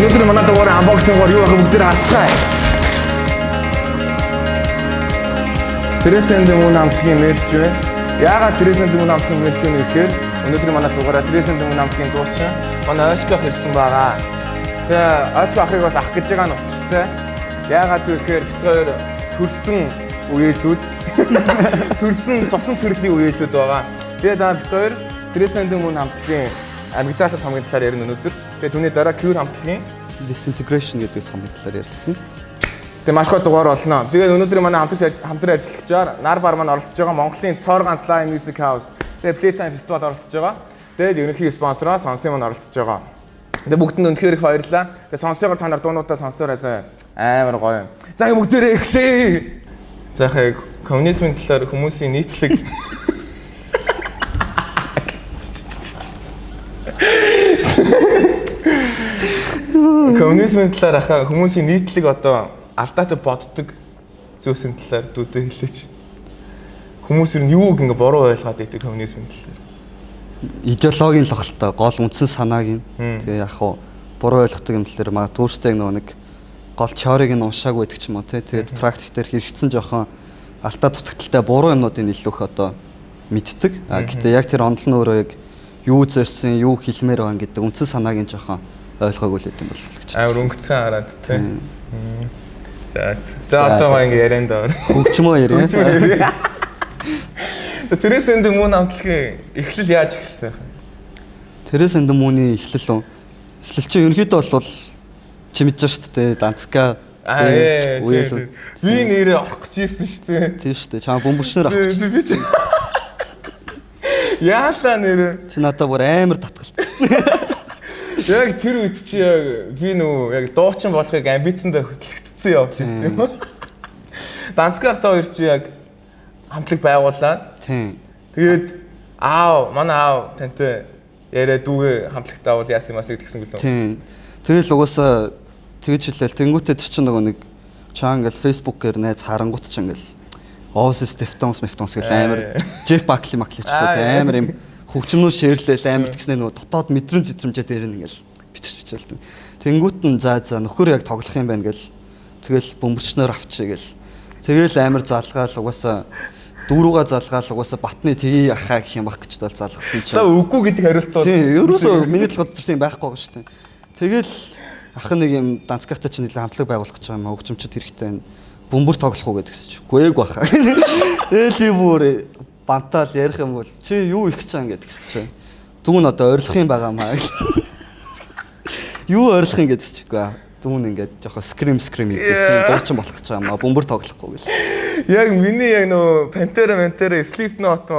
Өнөөдөр манай дугаарыг unboxing-оор юу ахыг бүгд харцгаая. Teresa and the Moon хамтлагийн мэрч байна. Яагаад Teresa and the Moon хамтлагийн мэрч байна гэхээр өнөөдөр манай дугаараа Teresa and the Moon хамтлагийн дуучин манай Очко ирсэн байгаа. Тэгээ Очко ахыг бас ах гэж байгаа нь учиртай. Яагаад гэхээр бид хоёр төрсөн үеэлүүд төрсөн цосон төрлийн үеэлүүд байгаа. Тэгээ даа бид хоёр Teresa and the Moon хамтлагийн амигдалал цомгийн талаар ярина өнөөдөр. Тэгээ түүний дараа Cure хамтлагийн Disintegration гэдэг цомгийн талаар ярилцсан. Тэгээ маш гол дугаар болно. Тэгээ өнөөдөр манай хамтран ажиллагчаар нар бар маань оролцож байгаа Монголын Цорган Slime Music House. Тэгээ Playtime Festival оролцож байгаа. Тэгээ ерөнхий спонсороо Сонсын маань оролцож байгаа. Тэгээ бүгд нь үнэхээр их баярлалаа. Тэгээ Сонсоогоор та нар дуунуудаа сонсоорой заа. Амар гоё. За бүгдээрээ эхлэе. За хаа коммунизмын талаар хүмүүсийн нийтлэг коммунизмын талаар ахаа хүмүүсийн нийтлэг одоо алдаатай боддог зүйлсийн талаар дүүдээ хэлээч. Хүмүүс юу юуг ингээ буруу ойлгоод байдаг коммунизмын талаар. Идеологийн лохолтой гол үндсэн санааг нь тэгээ яг хуу буруу ойлгодог юм талаар маа түүрстэй нэг гол теорийг нь уншаагүй байдаг ч юм уу тэгээд практик дээр хэрэгцсэн жоохон алдаа дутагдaltaй буруу юмнуудыг илүү их одоо мэддэг. Гэхдээ яг тэр онол нь өөрөө яг юу зэрсэн юу хэлмээр байгаа гэдэг үндсэн санааг нь жоохон ойлгоогүй л гэдэг юм бол гэж. Амар өнгөцөн хараад тий. За одоо маа ингээ ярианд даа. Хөгжмөө яриа. Teresa and the Moon хамтлагийн эхлэл яаж эхэлсэн бэ? Teresa and the Moon-ийн эхлэл үү? Эхлэл чинь ерөнхийдөө бол чи мэдэж шүү дээ. Данцка үеэл. Би нэрээ авах гэж ийсэн шүү дээ. Тийм шүү дээ. Чамаа бөмбөрчнөр авах гэж. Яалаа нэрээ. Чи надад бүр амар татгалцсан. Яг тэр үед чи яг би нөө яг дуучин болохыг амбицэндээ хөтлөгдсөн явж ирсэн юм. Данцкагт хоёр чи яг хамтлаг байгуулад. Тийм. Тэгээд манай аав тантай яриа дүүгээ хамтлагтаа бол яасан юмас гэдгсэн гэлөө. Тийм. Тэгэл угаасаа тэгж хэлээл тэнгуүтээ тэр чинь нөгөө нэг чаа ингээл фэйсбүүкээр найз харангуут ч ингээл Oasis Deftones гэл амар Jeff Buckley макличлээ амар юм хөгжмнөө шеэрлээл амар тэгснэ нөгөө дотоод мэдрэмж дээр ингээл бичиж. Тэнгуут нь за нөхөр яг тоглох юм байна гэл тэгэл бөмбөрчнөр авчиг гэл. Тэгэл амар залгаал угаасаа дүүрүүгээ залгаал угаасаа батны тгий ахаа гэх юм баг гэж залгасан чинь. За үгүй гэдэг хариулт бол. Тийм, ерөөсөө миний толгойд тийм байхгүй байгаа шүү дээ. Тэгэл ах нэг юм данцкагтай чинь нэлээд хамтлаг байгуулах гэж байгаа юм хөгжимчд хэрэгтэй байна. Бөмбөр тоглох уу гэдгсэн чинь. Гүйг баха. Ээл бүр бантаал ярих юм бол чи юу их чаан гэдгсэн чинь. Дүүн одоо ойрлох юм байгаа маа. Юу ойрлох юм гэдгсэн чихгүй. Дүүн ингээд жоохон скрим гэдэг тийм дуучин болох гэж байгаа маа. Бөмбөр тоглохгүй гэл. Яг миний яг нөө Pantera Slipknot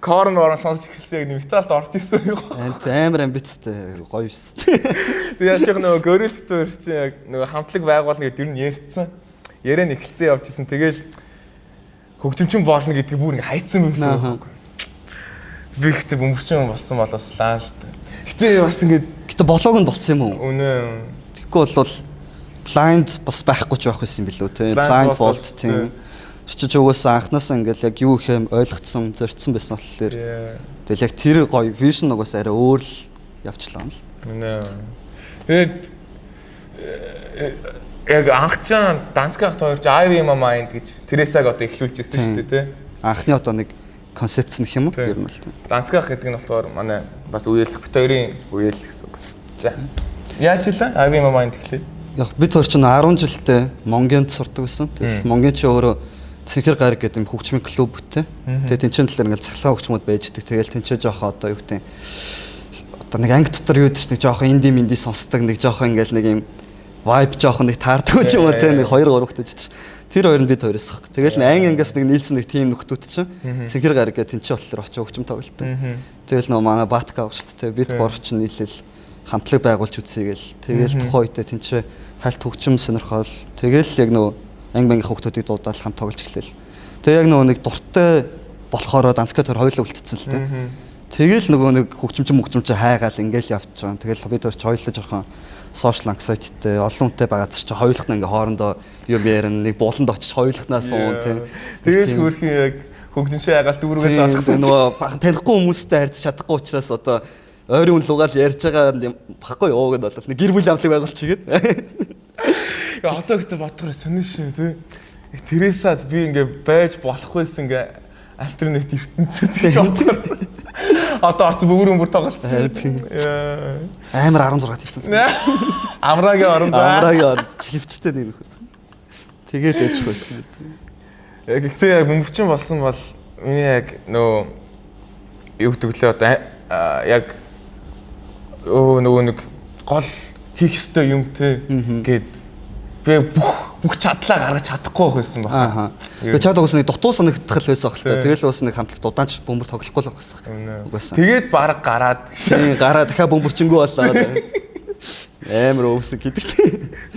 Korn сонсож эхэлсэн яг металд орж ирсэн юм. Амар амбицтай гоё юус. Тэгээд яг нөгөө Gorillaz чи яг нөгөө хамтлаг байгуулна гэдэг нь ярьцсан. Яриа нь эхэлсэн явж исэн. Тэгэл хөгжимчин болно гэдгийг бүр ингээ хайцсан юм байна. Би ихтэй бөмбөрчин болсон болослаа л. Гэтэ бас ингээ гэтэ болоог нь болсон юм уу? Үнэ. Тэгэхгүй бол blind бас байхгүй ч байх байсан юм билүү те. Blind fault тийм. Чи угаасаа анхнаасаа ингээл яг юу ихэм ойлгоцсон, зорьцсон байсан болохоор тэгэл яг тэр гоё vision угаасаа арай өөр л явчлаа юм л. Үнэ. Тэгээд яг анхчаан Данцкагт хоёр чи I Am Mind гэж Тересаг одоо эхлүүлжсэн шүү дээ тий. Анхны одоо нэг концепц нэх юм уу? Ер нь л тий. Данцкаг гэдэг нь болохоор манай бас үеэлэх бит хоёрын үеэл гэсэн үг. За. Яаж хэлээ? I Am Mind гэхлээ. Яг бид хоёр ч 10 жилдээ Монгонд сурдаг байсан. Тэгэл Монгийн чи өөрөө Цэнхэр гараг гэдэг юм хөгжмийн клуб те. Тэгээ тэнцэн талаар ингээл цахилгаан хөгжмөд байж идэг. Тэгэл тэнцээ жоохоо одоо юу гэдэг одоо нэг анги дотор юу гэдэг чинь жоохоо инди сонсдог нэг жоохоо ингээл нэг юм vibe жоохоо нэг таардаг ч юм уу те. Нэг 2 3 хөтөж идэж. Тэр хоёр нь бид хоёроос хах. Тэгэл ангиас нэг нийлсэн нэг тим нөхдүүд чинь Цэнхэр гараг гэдэг тэнцээ болохоор очиж хөгжим тоглолттой. Тэгэл нөө манай Батка авах шүү дээ. Бид гурав чинь нийлээл хамтлаг байгуулж үзье гээл. Тэгэл тухайн үедээ тэнцээ хальт хөгжим сонирхол. Тэгэл яг нөө анги хүүхдүүдийг дуудаал хамт тоглож эхлэв. Тэгээ яг нөгөө нэг дуртай болохоор данцкад хоёр хоёулаа үлдсэн л дээ. Тэгэл нөгөө нэг хөгжимч хайгаал ингээл явж байгаа. Тэгэл бид хоёр ч хоёулаа жоохон social anxiety-тэй олон хүнтэй байгаа ч хоёулах нь ингээ хоорондоо юм ярина нэг бууланд очиж хоёулахнаа суун тийм. Тэгэл хөрхийн яг хөгжимч хайгаал дүүргээ заахсан. Нөгөө танихгүй хүмүүстэй харьцаж чадахгүй учраас одоо ойрын хүн лугаал ярьж байгаа баггүй юу гэдээ бол нэг гэр бүлийн хамтлаг байгуулчихгээд. Одоо гэдэг бодохоор сонир шүү тий. Тэрээсад би ингээ байж болохгүйсэн ингээ альтернатив ертөнцид гэж бодсон. Одоо орсон бүгөрөн бүр тоглолцсон. Амар 16 хэлсэн. Амрагийн оронд. Амрагийн оронд хөвчтэй нэг нөхөр. Тэгээл яж байсан. Гэхдээ яг бөмбөрчин болсон бол миний яг нөө юу гэдэг лээ одоо яг нөгөө нэг гол хийх ёстой юм те гээд би бүх чадлаа гаргаж чадахгүй байсан байна. Би чад уус нэг дутуу санагдтал байсан баг л та. Тэгэл уус нэг хамтлаг дудаанч бөмбөр тоглохгүй л байсан. Тэгээд баг гараад гараа дахиад бөмбөрчингүү болоо. Амар өвсөг гэдэг.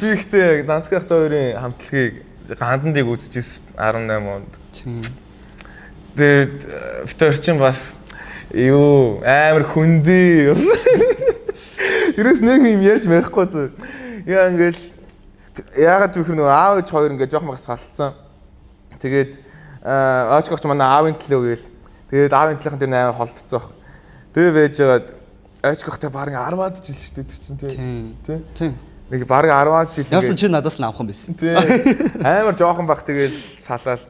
Би ихтэй Данскахт хоёрын хамтлагийг гандандыг үзчихсэн 18 онд. Тэгээд битэр чинь бас юу амар хүндий. Ерөөс нэг юм ярьж мэрэхгүй зөө. Яа ингээл яагаад түүх нөгөө аав ээж хоёр ингээд жоох магас салцсан. Тэгээд аач гогч манай аавын төлөө гээл. Тэгээд аавын төлөхийн дээр амар холдцсон. Тэгээ байж байгаад аач гогтой барин 10-аад жил шүү дээ тэр чинь тий. Нэг барин 10-аад жил. Яасан чи надаас нь авах юм байсан. Тий. Амар жоохон баг тэгээд салаал.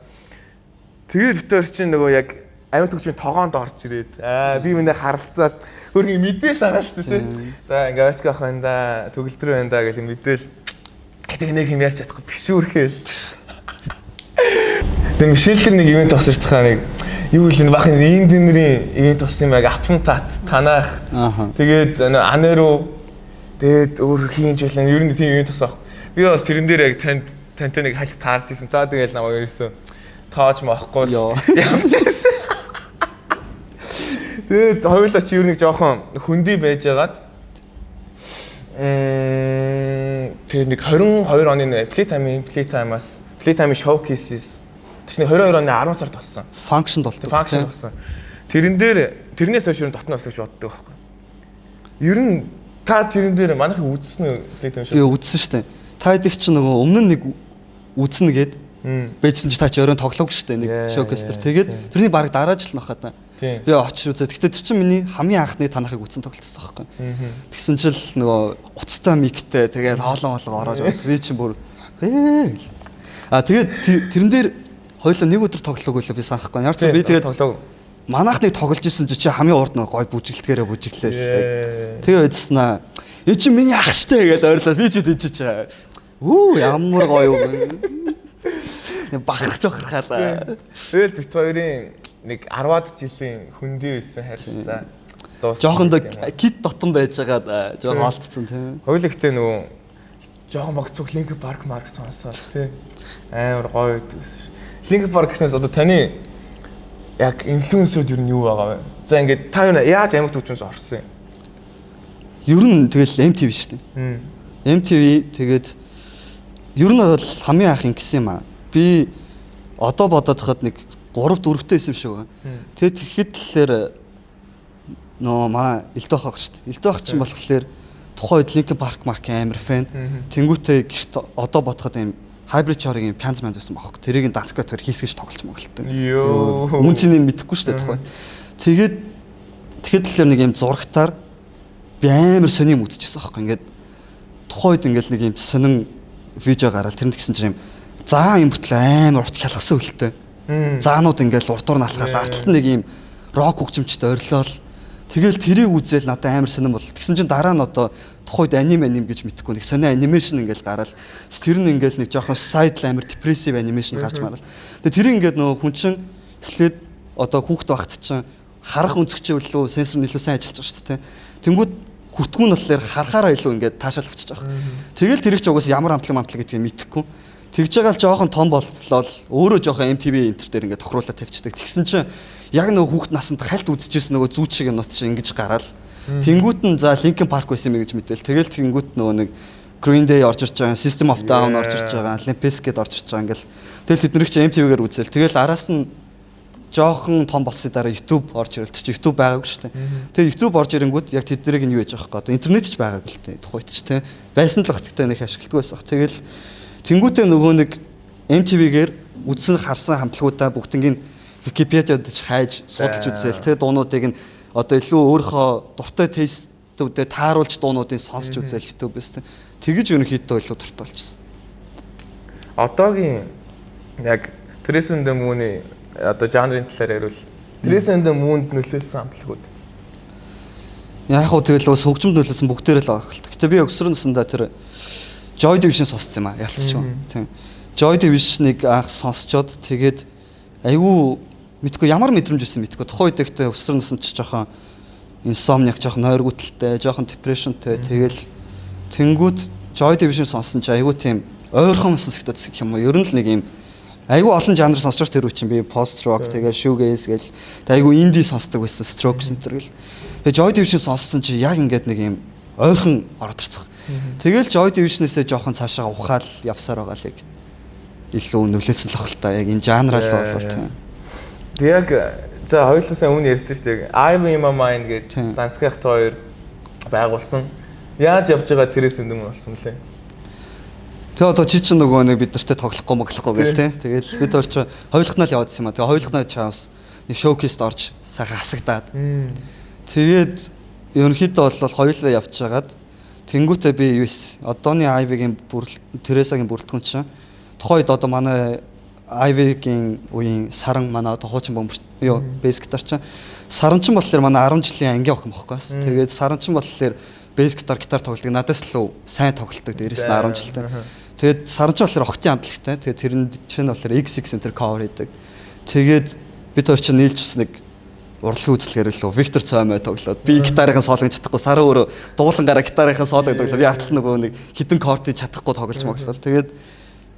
Тэгээд битэр чинь нөгөө яг амин төгчмийн тогоонд орж ирээд би минь харалцаад хөргийн мэдээл байгаа шүү дээ тий. За ингээд аач гох байна да, төгөлдөр байна да гэх мэдээл. Гэтэ нэг юм ярьж чадахгүй бишүүрхэл. Тэгээ Мишелтер нэг ивент тосч тахаа нэг юу хэлнэ бахын индинерийн ивент болсон юм яг апмтат танаах. Тэгээд анеру тэгээд өөр хийж байлаа. Ер нь тийм ивент тосох. Би бас тэрэн дээр яг тантай нэг хальт таарч ирсэн. Та тэгээд намайг ерөөсөн тоож мохгүй явчихсан. Тэгээд хоёулаа чи ер нь жоохон хөндөй байж байгаад тэгээд нэг 22 оны Playtime-ийн showcases тэгшний 22 оны 10 сард болсон. Function болсон. Тэрнээс хойш ер нь дотно бас гэж боддог байхгүй. Ер нь та тэрэн дээр манайхыг үзсэн үү Playtime show? Би үзсэн шүү дээ. Та идэх чинь нөгөө өмнө нь нэг үзнэ гээд бэжсэн чи та чи өөрөө тоглоог шүү дээ нэг showcase дээр. Тэгээд тэрний баг дараа жил нөхөд та. Би очиж үзээ. Гэхдээ тэр чинь миний хамгийн анхны танахыг үзсэн тоглолтсон байхгүй. Тэгсэн чил нөгөө уцтай миктэй тэгээд хоолон ороод үзсэн. Би чинь бүр тэгээд тэрэн дээр хоёулаа нэг өдөр тоглоог байлаа би санахгүй. Яар чи би тэгээд тоглоог. Манайхныг тоглож исэн чи хамгийн урд нөгөө гой бүжиглдгээрээ бүжиглээ. Тэгээд байцснаа. Энэ чи миний ах штэ гэж ойрлоо. Би ч үдэж чаа. Ямар гоё юм. Бахарч охрахаа. Тэгэл бит хоёрын нэг 10-аад жилийн хөндөй байсан харилцаа. Жохон кит дотон байж байгаа жоохон олдсон тийм. Хоёул ихтэй нөгөө жоохон багцуг Link Park марк сонсоод тий. Амар гоё дүүс. Link Park гэснээс одоо таны яг инфлюенсерүүд юу юу байгаа вэ? За ингээд та яаж амьд төвчмөс орсон юм? Ер нь тэгэл MTV шүү дээ. MTV тэгээд ер нь бол хамгийн анх ингэсэн юм аа. Би одоо бодоод хахад нэг 3-4-тэй исэн шиг байгаа. Тэгээд тэгэхэд тэлээр нөө маа Илдэх ах шүү дээ. Илдэх ах чинь болохоор тухайн үед Link Park марк амар фэн. Тэнгүүтээ гэрт одоо бодоход юм hybrid char-ийн пянз мянз байсан байхгүй. Тэрийг данскатаар хийсгэж тоглож моголтой. Үнцнийг мэдэхгүй шүү дээ тухайн. Тэгээд тэлээр нэг юм зурагтаар би амар сонирм үзчихсэн байхгүй. Ингээд тухайн үед ингээд нэг юм сонин видео гараад тэрэнд гисэн чинь юм заа юм хүртэл амар урт хялгсан хөлтэй. Заанууд ингээл урдуур налхаас артлт нэг юм рок хөгжимчтэй орилол. Тэгэл тэрийг үзэл надад амар сонирн бол. Тэгсэн чинь дараа нь одоо тухайд аним гэж мэдхгүй нэг сони анимашн ингээл гараад тэр нь ингээл нэг жоохон сайд амар депрессив анимашн гарч марал. Тэгээ тэр ингээд нөгөө хүн чинь эхлээд одоо хүүхд багт чинь харах өнцгчээ үлээ сенсор нь илүү сайн ажиллаж байгаа шүү дээ. Тэнгүүд хүртгүүн болохоор харахаараа илүү ингээд таашаал авчиж байгаа. Тэгэл тэр их ч угаас ямар амтлаг гэдгийг мэдэхгүй. Тэгж байгаа л жоохон том боллоо өөрөө жоохон MTV энтер дээр ингээд тохируулаад тавьчихдаг. Тэгсэн чинь яг нөгөө хүүхд насанд хальт үзчихсэн нөгөө зүүч шиг юмнаас чинь ингэж гараал. Тэнгүүт нь за Linkin Park байсан юм гэж мэдээл. Тэгэл тэнгүүт нөгөө нэг Green Day орж ирж байгаа, System of Down орж ирж байгаа, Limp Bizkit орж ирж байгаа ингээл. Тэгэл тэднийг чинь MTV-гээр үзэл. Тэгэл араас нь жоохон том болсны дараа YouTube орж ирэл. Чи YouTube байгаагүй шүү дээ. Тэгээ YouTube орж ирэнгүүт яг тэднийг нь юу яж байгаа хэрэг. Одоо интернет ч байгаагүй л дээ. Тухайд ч тийм. Байсан л гэхдээ нэг ашигладаг байсан. Тэгэл тэнгүүтээ нөгөө нэг MTV-гээр үзсэн харсан хамтлагуудаа бүгднийг Википедиад ч хайж судалж үзээл. Тэгээ дуунуудыг нь одоо илүү өөрийнхөө дуртай тестүүдээ тааруулж дуунуудыг сонсч үзэл YouTube биз дээ. Тэгэж ерөнхийдөө илүү дуртай болчихсон. Одоогийн яг Trace and the Moon-ы одоо жанрын талаар ярил. Trace and the Moon-д нөлөөлсөн амтлагууд. Яг хөө тэгэл бас хөгжимд нөлөөлсөн бүгдээрээ л агуулт. Гэтэ би өсвөр насндаа тэр Joy Division сонссон юм аа. Ялцчихв. Тийм. Joy Division-ыг анх сонсчоод тэгээд айгүй мэдгүй ямар мэдрэмж байсан мэдгүй. Тухайн үед ихтэй өсвөр наснд ч жоохон insomniac, жоохон нойргуталтай, жоохон depressionтэй. Тэгэл тэнгүүд Joy Division сонссон чи айгүй тийм ойрхон сонсогдсон гэх юм уу. Ер нь л нэг юм айгүй олон жанр сонсож тэр үчин би post rock тэгээ shoegaze гэл айгүй indie сонсдог байсан, Strokes энэ төр гэл. Тэгээ Joy Division сонссон чи яг ингээд нэг юм ойрхон ороод ирцэг. Тэгэл Joy Division-ээсээ жоохон цаашаа ухаал явсаар байгаа л яг илүү нөлөөлсөн л ахalta яг энэ жанраа л болов тийм. Тэг яг за хоёулаасаа өмнө ярьсан шүү дээ. I'm in my mind гэж Данскахт хоёр байгуулсан. Яаж явж байгаа тэрээс өндөр болсон мөлий. Тэгээ одоо чи чинь нөгөө нэг бид нартэй тоглохгүй моглохгүй гэл тий. Тэгэл бид хоёр ч хоёулахнаа л яваадсан юм аа. Тэгээ хоёулахнаа чаас нэг шоукейст орж сайхан хасагдаад. Тэгээд ерөнхийдөө бол хоёулаа явж байгаад тэнгуүтээ би юу эс одооны Ivy-гийн Тересагийн бүрэлдэхүүн чинь тухайн үед одоо манай Ivy-гийн үеийн саран манай одоо хуучин бөмбөр юу бейс гитар чинь саранчин болохоор манай 10 жилийн анги охин бохгүй бас. Тэгээд саранчин болохоор бейс гитар тоглодог. Надаас л сайн тоглолдог дээрээс нь 10 жилтэй. Тэгээд саранчин болохоор октийн амтлагтай. Тэгээд тэрэн чинь болохоор XX Center cover хийдэг. Тэгээд бид хоёр чинь нийлж бас нэг урлагийн үзлэгээр л Виктор Цоймой тоглоод би гитарын соолыг чадахгүй сарын өөрөө дуулангараа гитарын соолыг тоглоо. Би артал нөгөө нэг хитэн кортыг чадахгүй тоглож моглол. Тэгээд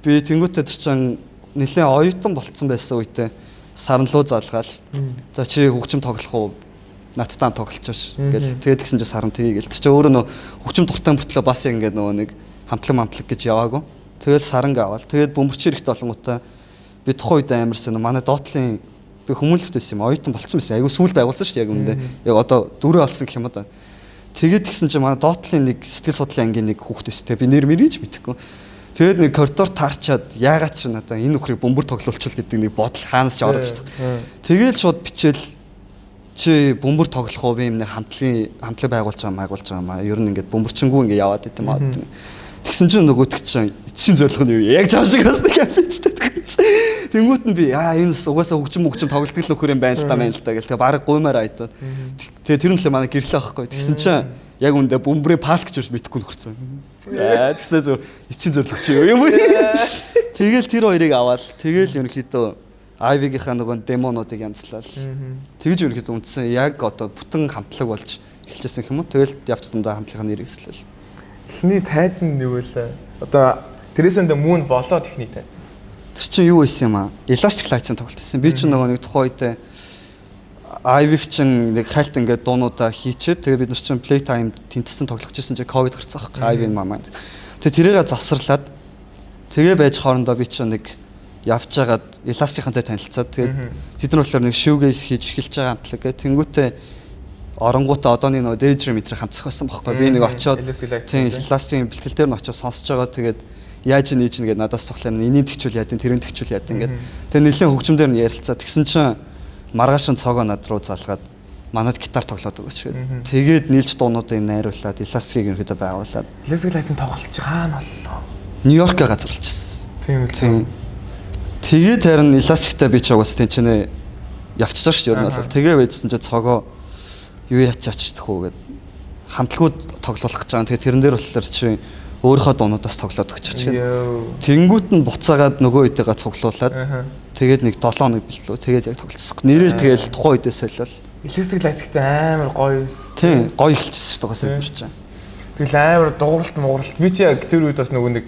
би тэнгуүтээ тэр чинь нэлээд оюутан болцсон байсан үедээ саранлуу залгаал. За чи хөгжим тоглох уу? Надтай тоглолцоош гэл. Тэгээд тэгсэн чинь саран тгий гэл. Тэр чинь өөрөө нөө хөгжим дуртай мөртлөө бас ингэ нөгөө нэг хамтлаг гэж яваагүй. Тэгээд саранг аваад тэгээд бөмбөрч ирэхт олонгуудаа би тухайн үед амарсан манай доотлын би хүмүүлэгт байсан юм. Оюутан болцсон байсан. Айгу сүүл байгуулсан шүү дээ яг үүндээ. Яг одоо дөрөв болсон гэх юм да. Тэгээд тэгсэн чинь манай доотлын нэг сэтгэл судлалын ангийн нэг хүүхэд байсан. Би нэр мэрийж мэдэхгүй. Тэгээд нэг коридор таарчаад яагаад ч надаа энэ өхрийг бөмбөр тоглуулчихвал гэдэг нэг бодол хаанаас ч орж ирсэн. Тэгээл шууд бичээл чи бөмбөр тоглох уу би юм нэг хамтлаг байгуулж байгаа маа. Ер нь ингээд бөмбөрчингүү ингээд яваад идэм аа. Тэгсэн чинь нөгөөдөг чинь эцсийн зорилго нь юу? Яг чам шиг бас нэг капиттэй. Тэнгүүт нь би энэ угаасаа хөгжим тоглолтын л нөхөр юм байна л та гэл. Тэгээ баг гуймаар айдаад. Тэгээ тэр нь л манай гэрлээ авахгүй. Тэгсэн чинь яг үндэ бөмбөрөө пас гэж мэдэхгүй нөхөрсөн. Тэгснэ зөв эцсийн зорилго чи юу юм бэ? Тэгэл тэр хоёрыг аваад тэгэл ерөнхийдөө Ivy-гийнхаа нөгөө демонуудыг янзлал. Тэгж ерөнхийдөө үндсэн яг одоо бүтэн хамтлаг болж эхэлжсэн юм уу? Тэгэл явцдаа хамтлагын нэрийг эслэл. Эхний тайз нь юу вэ? Одоо Trace and the Moon болоод эхний тайз. Тэр чинь юу байсан юм аа? Elastic Light-ын тоглолт байсан. Би чинь нөгөө нэг тухайн үедээ Ivy чинь нэг хальт ингээд дуунуудаа хийчээд тэгээ бид нар чинь Playtime тэнцсэн тоглож ирсэн чинь ковид гарцсан байхгүй Ivy in my mind. Тэгээ тэрийгээ завсарлаад тэгээ байж хоорондоо би чинь нэг явж байгаад Elastic-ынтай танилцаад тэгээд тэд нар болохоор нэг shoegaze хийж эхэлж байгаа амтлаг гэх тэнгуүтээ оронгуудаа одооны нөгөө Daydream метрийг хамтсах байсан байхгүй би нэг очиод тийм Elastic-ийн бэлтгэл дээр нь очиод сонсож байгаа тэгээд яаж нээж нэгээд надаас цохлоо энийг тэгчүүл яа тэрийг тэгчүүл яа ингээд тэгээд нэлээд хөгжим дээр нь ярилцаа тэгсэн чинь маргааш нь цогоо над руу залгаад манад гитар тоглоод өгөөч гээд тэгээд нийлж дуунуудыг найруулад Elastic-ийг ерөөдөө байгуулад Elastic-ийн тоглолт чи хаана боллоо? Нью-Йоркаа газарлчихсан. Тийм үү. Тэгээд харин Elastic-тай би ч угаас тэнчнээ явчихсан шүү дээ ер нь бол. Тэгээ байжсан чи цогоо юу ячаач төхөө гээд хамтлагууд тоглуулах гэж байгаа. Тэгээ тэрэн дээр болохоор чи өөрийнхөө дуунуудаас тоглоод өгч чиг. Тэнгүүт нь буцаагаад нөгөө үедээ цуглуулад тэгээд нэг 7 хоног бэлтлөө тэгээд яг тоглолцсон. Нэрээр тэгээд тухайн үедээ солиол. Elastic Light-тэй амар гоё юус. Тийм гоё эхэлчихсэн шүү дээ гоо чинь. Тэгэл амар дууралт би чи яг тэр үед бас нөгөө нэг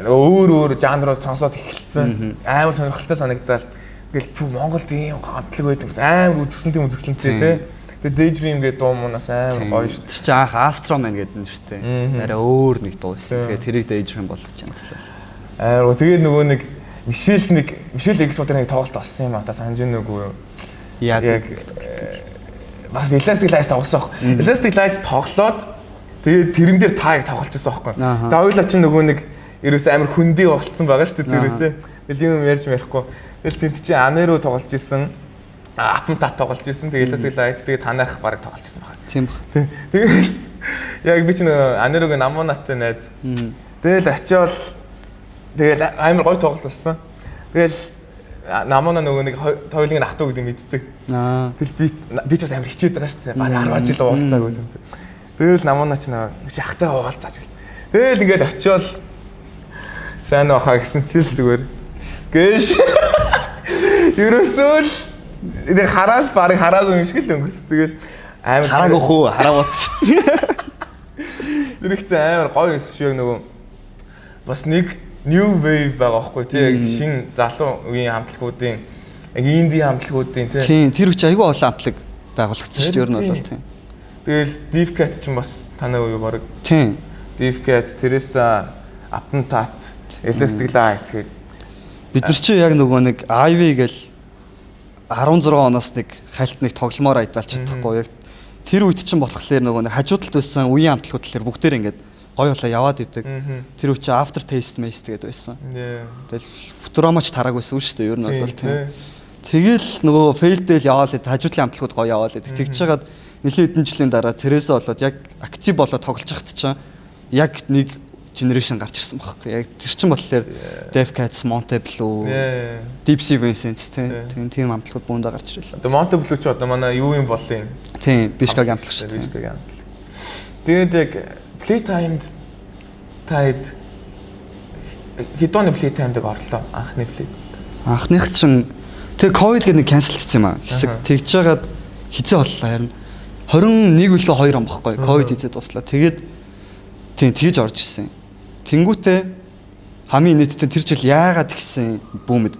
өөр жанрууд сонсоод эхэлсэн. Амар сонирхолтой санагдал. Тэгэл Монголд ийм хамтлаг байдаг. Амар үзэсгэлэнтэй тий. Тэгээ Daydream гэдэг дуу мунаас амар гоё шүү дээ. Чи анх Astro Man гэдэг нь шүү дээ. Арай өөр нэг дуу байсан. Тэгээ тэрийг Daydream болгож янзлаа. Амар тэгээ нөгөө нэг Michelle X-Motor-ын тоглолт олсон юм аа. Та санаж нүггүй юу? Яг бас Elastic Light тоглосон. Elastic Light тоглоод тэгээ тэрэн дээр та яг тоглож байсан байхгүй. Тэгээ хоёулаа чинь нөгөө нэг ерөөс амар хүндий болцсон байгаа шүү дээ тэр үү те. Тэгэл тийм юм ярьж ярихгүй. Тэгэл тэнд чи Анеруу тоглож исэн. апмтат тоглож ирсэн. Тэгээд Light тэгээд танах барыг тоглож ирсэн байна. Тийм баг. Тэгээд яг би чинь Анерогийн Намонаттай найз. Тэгэл очиод тэгэл амар гоё тоглолт болсон. Тэгэл Намона нөгөө нэг тойлын ах トゥ гэдэг мэддэг. Тэгэл би ч бас амар хичээд байгаа шүү дээ. Бараг 10 жил уулзаагүй тэнтэй. Тэгэл Намона ч нэг ахтай уулзаач гэл. Тэгэл ингээд очиод сайн байхаа гэсэн чил зүгээр. Гээш. Ерөөсөө л нэг хараал барыг хараагүй юм шиг л өнгөрс. Тэгэл амар хараагүй хөө хараагууд шүү дээ. Тэрэгтэй амар гоё юм шиг нөгөө бас нэг new wave байгаа байхгүй тий шинэ залуу үеийн хамтлагуудын яг инди хамтлагуудын тий. Тийм тэр үчи айгүй олон хамтлаг байгуулагдсан шүү дээ ер нь бол тийм. Тэгэл Deep Cat ч юм бас танай уу баг. Тийм. Deep Cat, Teresa, Apntat, Elastic Lights гээд бид нар чи яг нөгөө нэг Ivy гэл 16 оноос нэг хальт нэг тогломоор айдаалч чадахгүй яг тэр үед чинь болохоор нөгөө нэг хажуудалд байсан үеийн хамтлагууд тэлэр бүгдээр ингээд гоё болоо яваад идэг. Тэр үчи after taste maste гэдэг байсан. Тэгэл футурамач тараагүйсэн шүү дээ ер нь бол тийм. Тэгэл нөгөө failдэл яваал идэг хажуудлын хамтлагууд гоё яваал идэг. Тэгж жагаад нэлийн хэдэн жилийн дараа Teresa болоод яг актив болоод тоглож хахт чинь яг нэг generation гарч ирсэн байхгүй. Яг тэр чин болохоор Dev Cats, Monte Blue, Deep Sea Vincent тийм хамтлагууд буундаа гарч ирлээ. Одоо Monte Blue ч одоо манай юу юм болын. Тийм, Бишкагийн хамтлаг шүү дээ. Бишкагийн хамтлаг. Тэгээд яг Playtime таад хитоны Playtime-даг орлоо. Анхны Play. Анхных чин тэг ковид гэдэг нэг cancelдсан юм аа. Хэсэг тэгж жагаад хизээ боллоо харин 21 үлээ 2 он багхгүй. Ковид хизээ дуслаа. Тэгээд тийм тэгж орж ирсэн. Тэнгүүтээ хамгийн нийтдээ тэр жил яагаад гисэн бүүмэд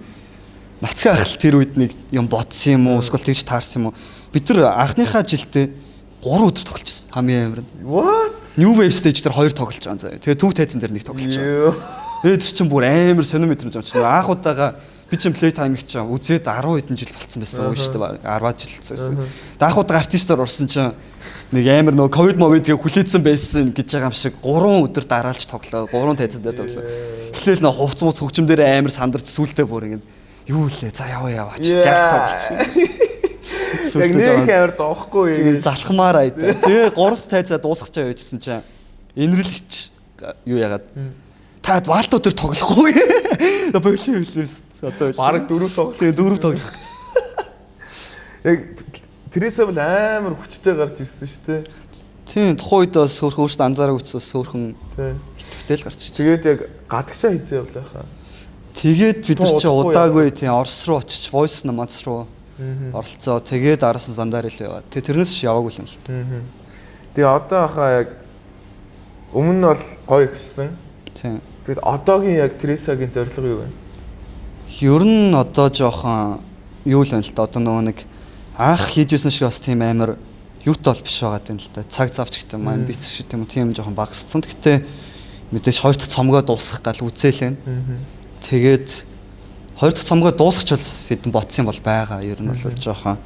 нацгаа ахал тэр үед нэг юм бодсон юм уу эсвэл тэгж таарсан юм уу бид нар анхныхаа жилдээ 3 өдөр тоглож ирсэн хамгийн амар нь. What? New Wave Stage дээр 2 тоглож байгаа заа. Тэгээ төв тайзан дээр нэг тоглож байгаа. Тэр чинь бүр амар сонометр юм чинь. Анх удаага би чинь Playtime их чинь үзээд 10 хэдэн жил болцсон байсан уу шүү дээ. 10 жил болсон. Тэгээ анх удаага артистаар орсон чинь нэг амар нөгөө ковид мовидгээ хүлээдсэн байсан гэж байгаа юм шиг 3 өдөр дараалж тоглоо. 3 тайзан дээр тоглоо. Эхлээл нөгөө хувц муц хөгжмөөр амар сандарч сүултээ бүр ингэ юу лээ за яваач газ тоглож. Яг нэг амар зоохгүй. Тэгээ залхмаар айдаа. Тэгээ 3 тайзаа дуусгачаа байжсэн чинь энэрлэгч юу яагаад та баалтууд төр тоглохгүй. Боглоо хэлээс одоо бараг 4 тоглох. Тэгээ 4 тоглох гэсэн. Яг Teresa бол амар хүчтэй гарч ирсэн шүү дээ. Тийм тухайн үед бас өөртөө анзаараа үтсээс өөрхөн итгэвтэй л гарч ирсэн. Тэгээд яг гадагшаа хийзээ явлаа хаа. Тэгээд бид нар чи удаагүй тийм Орос руу очиж voice намаас руу оролцоо. Тэгээд араас нь зандар илүү яваа. Тэгээд тэрнээс яваагүй юм л та. Тэгээ одоо хаа яг өмнө нь бол гоё ихсэн. Тийм. Тэгээд одоогийн яг Teresa-гийн зорилго юу вэ? Ер нь одоо жоохон юу л байна л да. Одоо нөгөө нэг анх хийжсэн шиг бас тийм амар юутай бол биш байгаа юм л да. Цаг завч гэдэг маань биц шиг тийм жоохон багассан. Гэхдээ мэдээж хоёр дахь цомгоо дуусгах гал үзээлэн. Тэгээд хоёр дахь цомгоо дуусгач бол хэдэн ботсон бол байгаа. Ер нь бол жоохон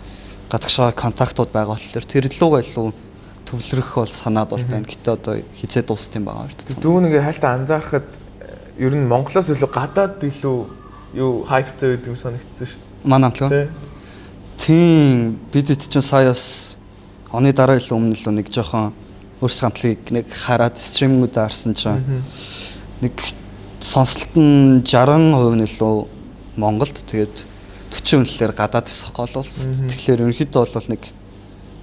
гадагшаа контактууд байгаа болохоор тэр лугаа илүү төвлөрөх бол санаа бол байна. Гэтэ одоо хизээ дууссан юм байгаа хоёр дахь. Дүүн ингээ хальтаа анзаархад ер нь Монголоос илүү гадаад илүү юу хайптай гэдэг юм санагдсан шүү дээ. Манай хамтлаг. Тийм бид хэд ч сая бас оны дараа илүү өмнө л нэг жоохон өөрсдөө хамтлагийг нэг хараад стримингүүд харсан чинь нэг сонсолт нь 60% нь илүү Монголд тэгээд 40% нэлээр гадаад голуулсан. Тэгэхээр ерөнхийдөө бол нэг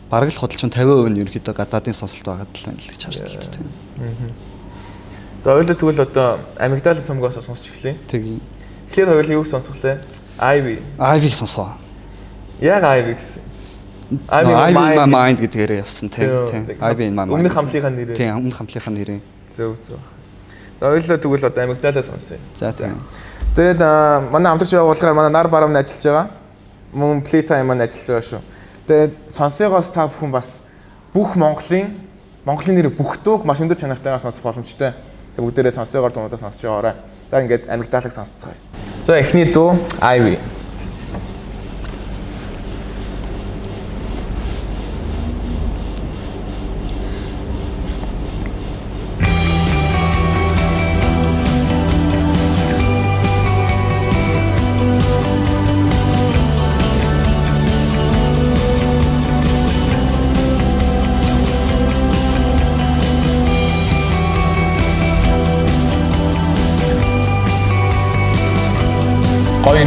бараг л худалчин 50% нь ерөнхийдөө гадаадын сонсолт байгаа л байна л гэж харсан л тийм. За ойлоо тэгвэл одоо амигдал цомгоос сонсч эхлэе. Тэг. Тэгэхээр хоёул юуг сонсох лээ? Ivy сонсоо. Яг Ivy гэсэн. Ivy in my mind гэдгээр явсан тийм. Ivy in my mind. Өмнөх хамтлагийнхаа нэрээ. Тийм, өмнөх хамтлагийнхаа нэрээ. Зөв. За ойлоо тэгвэл одоо амигдалаа сонсъё. За тийм. Тэгээд манай хамтлагч байгууллагаар манай нар баруун ажиллаж байгаа. Мөн Playtime маань ажиллаж байгаа шүү. Тэгээд сонсоогоос та бүхэн бас бүх Монголын нэрийг бүх дууг маш өндөр чанартайгаар сонсох боломжтой. Тэгээд бүгдээрээ сонсоогоор дуунуудаа сонсож байгаарай. За ингээд амигдалыг сонсцгоё. За эхний дуу Ivy.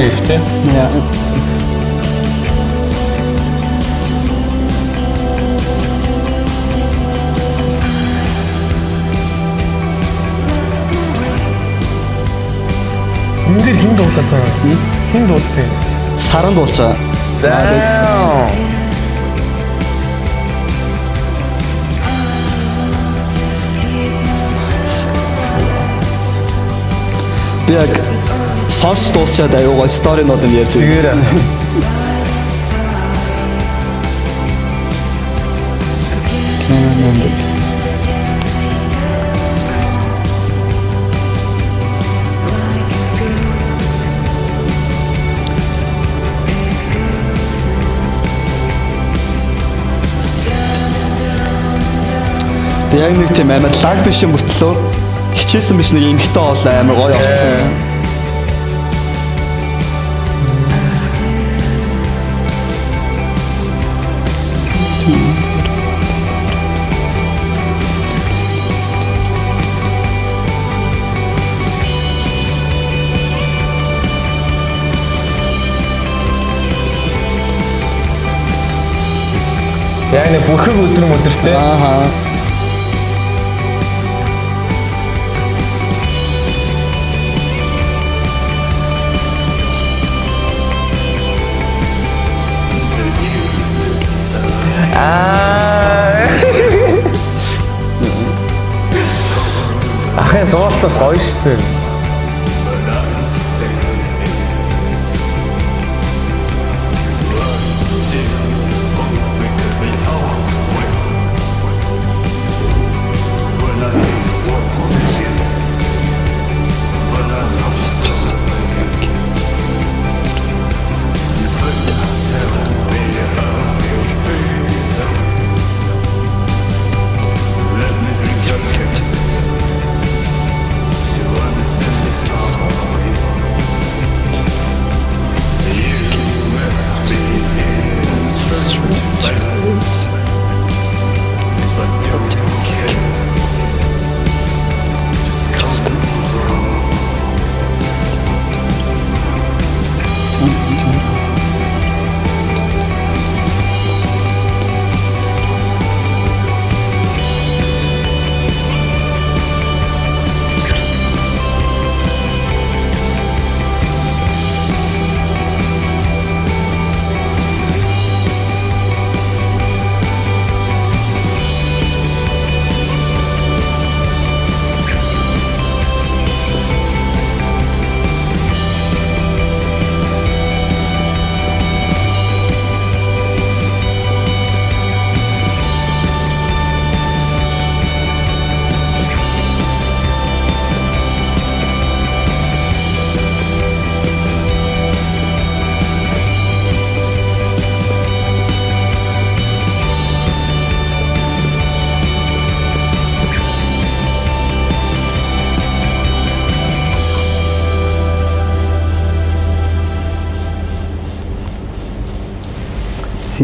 riff те. Яа. Энд хин дуулаа таа. Хин дуултыг. Саран дуулчаа. Damn. Би яг сонсч дуусчаад аюугаа сторинууд нь ярьж байна. Тэгээрээ. Яг нэг тийм амар лаг биш юм мөртлөө хичээсэн биш нэг эмхтэй оол амар гоё орсон. Яг нэг бүхэг өдртэй. Ааха. Ахын дуултаас гоё штэ.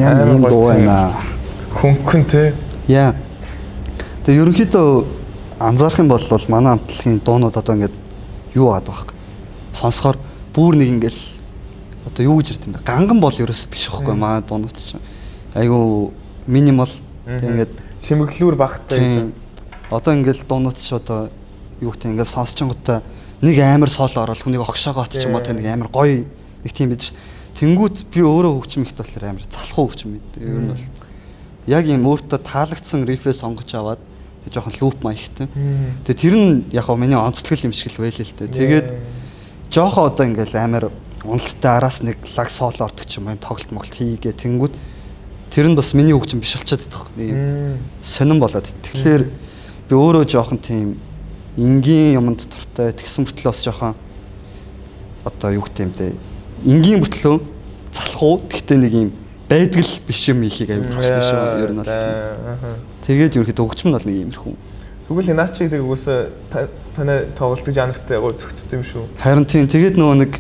Яа юм дуу байна. Хөнгөн те. Яа. Тэгээ ерөнхийдөө анзаарах юм бол манай хамтлагийн дуунууд одоо ингээд юу аад байгаа. Сонсохоор бүр нэг ингээл одоо юу гэж ирд юм бэ? Ганган бол ерөөс биш байхгүй манай дуунууд чинь. Айгу минимал ингээд чимэглүүр багтай. Одоо ингээл дуунууд ч одоо юу гэх юм ингээл сонсчингуудаа нэг амар сооло оруулах нэг огшоогоо ч юм уу нэг амар гоё нэг тийм бид шүү. Тэнгүүт би өөрөө хөгжим ихт болохоор амар залхуу хөгжим мэд. Ер нь бол яг юм өөртөө таалагдсан рифээ сонгож аваад тэг жоохон луп маягтай. Тэгээ тэр нь яг хоо миний онцлог юм шиг л байлээ л дээ. Тэгээд жоохон одоо ингээл амар уналттай араас нэг лаг сооло ордог ч юм юм тоглолт моглолт хийгээ тэнгүүт тэр нь бас миний хөгжим биш болчиход идэх юм сонирн болоод. Тэгэхээр би өөрөө жоохон тийм энгийн юмд дуртай тэгсэн мөртлөө бас жоохон одоо юу гэх юм бэ? Энгийн мөртлөө залхуу гэхдээ нэг юм байдаг л биш юм ихийг аюул хүссэн шүү. Ер нь бол. Тэгээд ерөөхдөө хөгжим нь бол нэг иймэрхүү. Тэгвэл наа чиг тэг үгүйсээ таны тоглолтын жанртай зөгцсөн юм шүү. Харин тийм тэгээд нөгөө нэг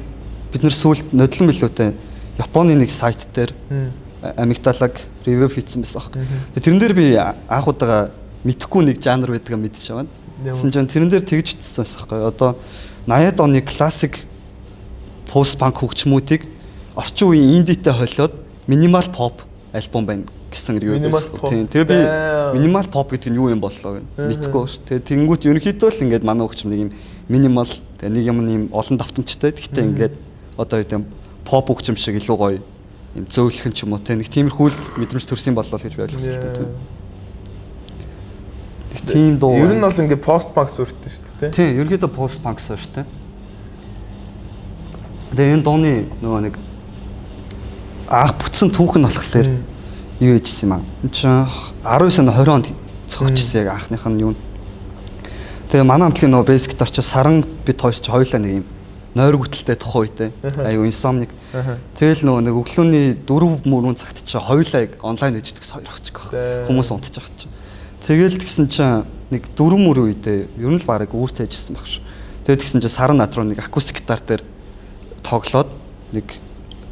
бид нэр сүүлд нодлон билүүтэй Японы нэг сайт дээр амигдалаг ревю хийсэн байсан баг. Тэгээд тэрэн дээр би анх удаага мэдхгүй нэг жанр байдгаа мэдчихэж байгаа. Тэсэн чинь тэрэн дээр тэгж хэлсэн байсан байхгүй. Одоо 80-ад оны классик пост панк хөгжмүүдийг орчин үеийн индитэй холиод минимал поп альбом байна гэсэн юу байсан. Тийм. Тэгээ би минимал поп гэдэг нь юу юм боллоо гэнэ. Мэдгүй ш. Тэгээ тэнгуут ерөнхийдөө л ингээд манай хөгжим нэг юм минимал тэгээ нэг юм нэм олон давтамжтай. Гэхдээ ингээд одоо юу гэм поп хөгжим шиг илүү гоё юм зөөлхөн ч юм уу те нэг тиймэрхүү мэдрэмж төрсөн боллоо гэж би ойлгосон л тийм. Тийм дуу. Ер нь бол ингээд пост панк суурьтай шүү дээ. Тийм, ерөнхийдөө пост панк суурьтай. Тэгээ энэ дууны нөгөө нэг анх бүтсэн түүхэн болохоор юу ээжсэн юм аа. Энд чинь 19 оны 20 онд цогцсон яг анхных нь юу. Тэгээ манай хамтлагийн нөгөө бейс гитар чи саран бид хоёр ч хоёулаа нэг юм нойр гүтэлтэй тухайн үедээ аюу инсомник. Тэгэл нөгөө нэг өглөөний 4-3 цагт чи хоёулаа яг онлайн ээждэг хоёр ах ч гэх хүмүүс унтчих ч. Тэгэл тэгсэн чинь нэг 4-4 үедээ ер нь л барыг үүр цайжсэн баг шүү. Тэгээд тэгсэн чинь саран над руу нэг акустик гитар дээр тоглоод нэг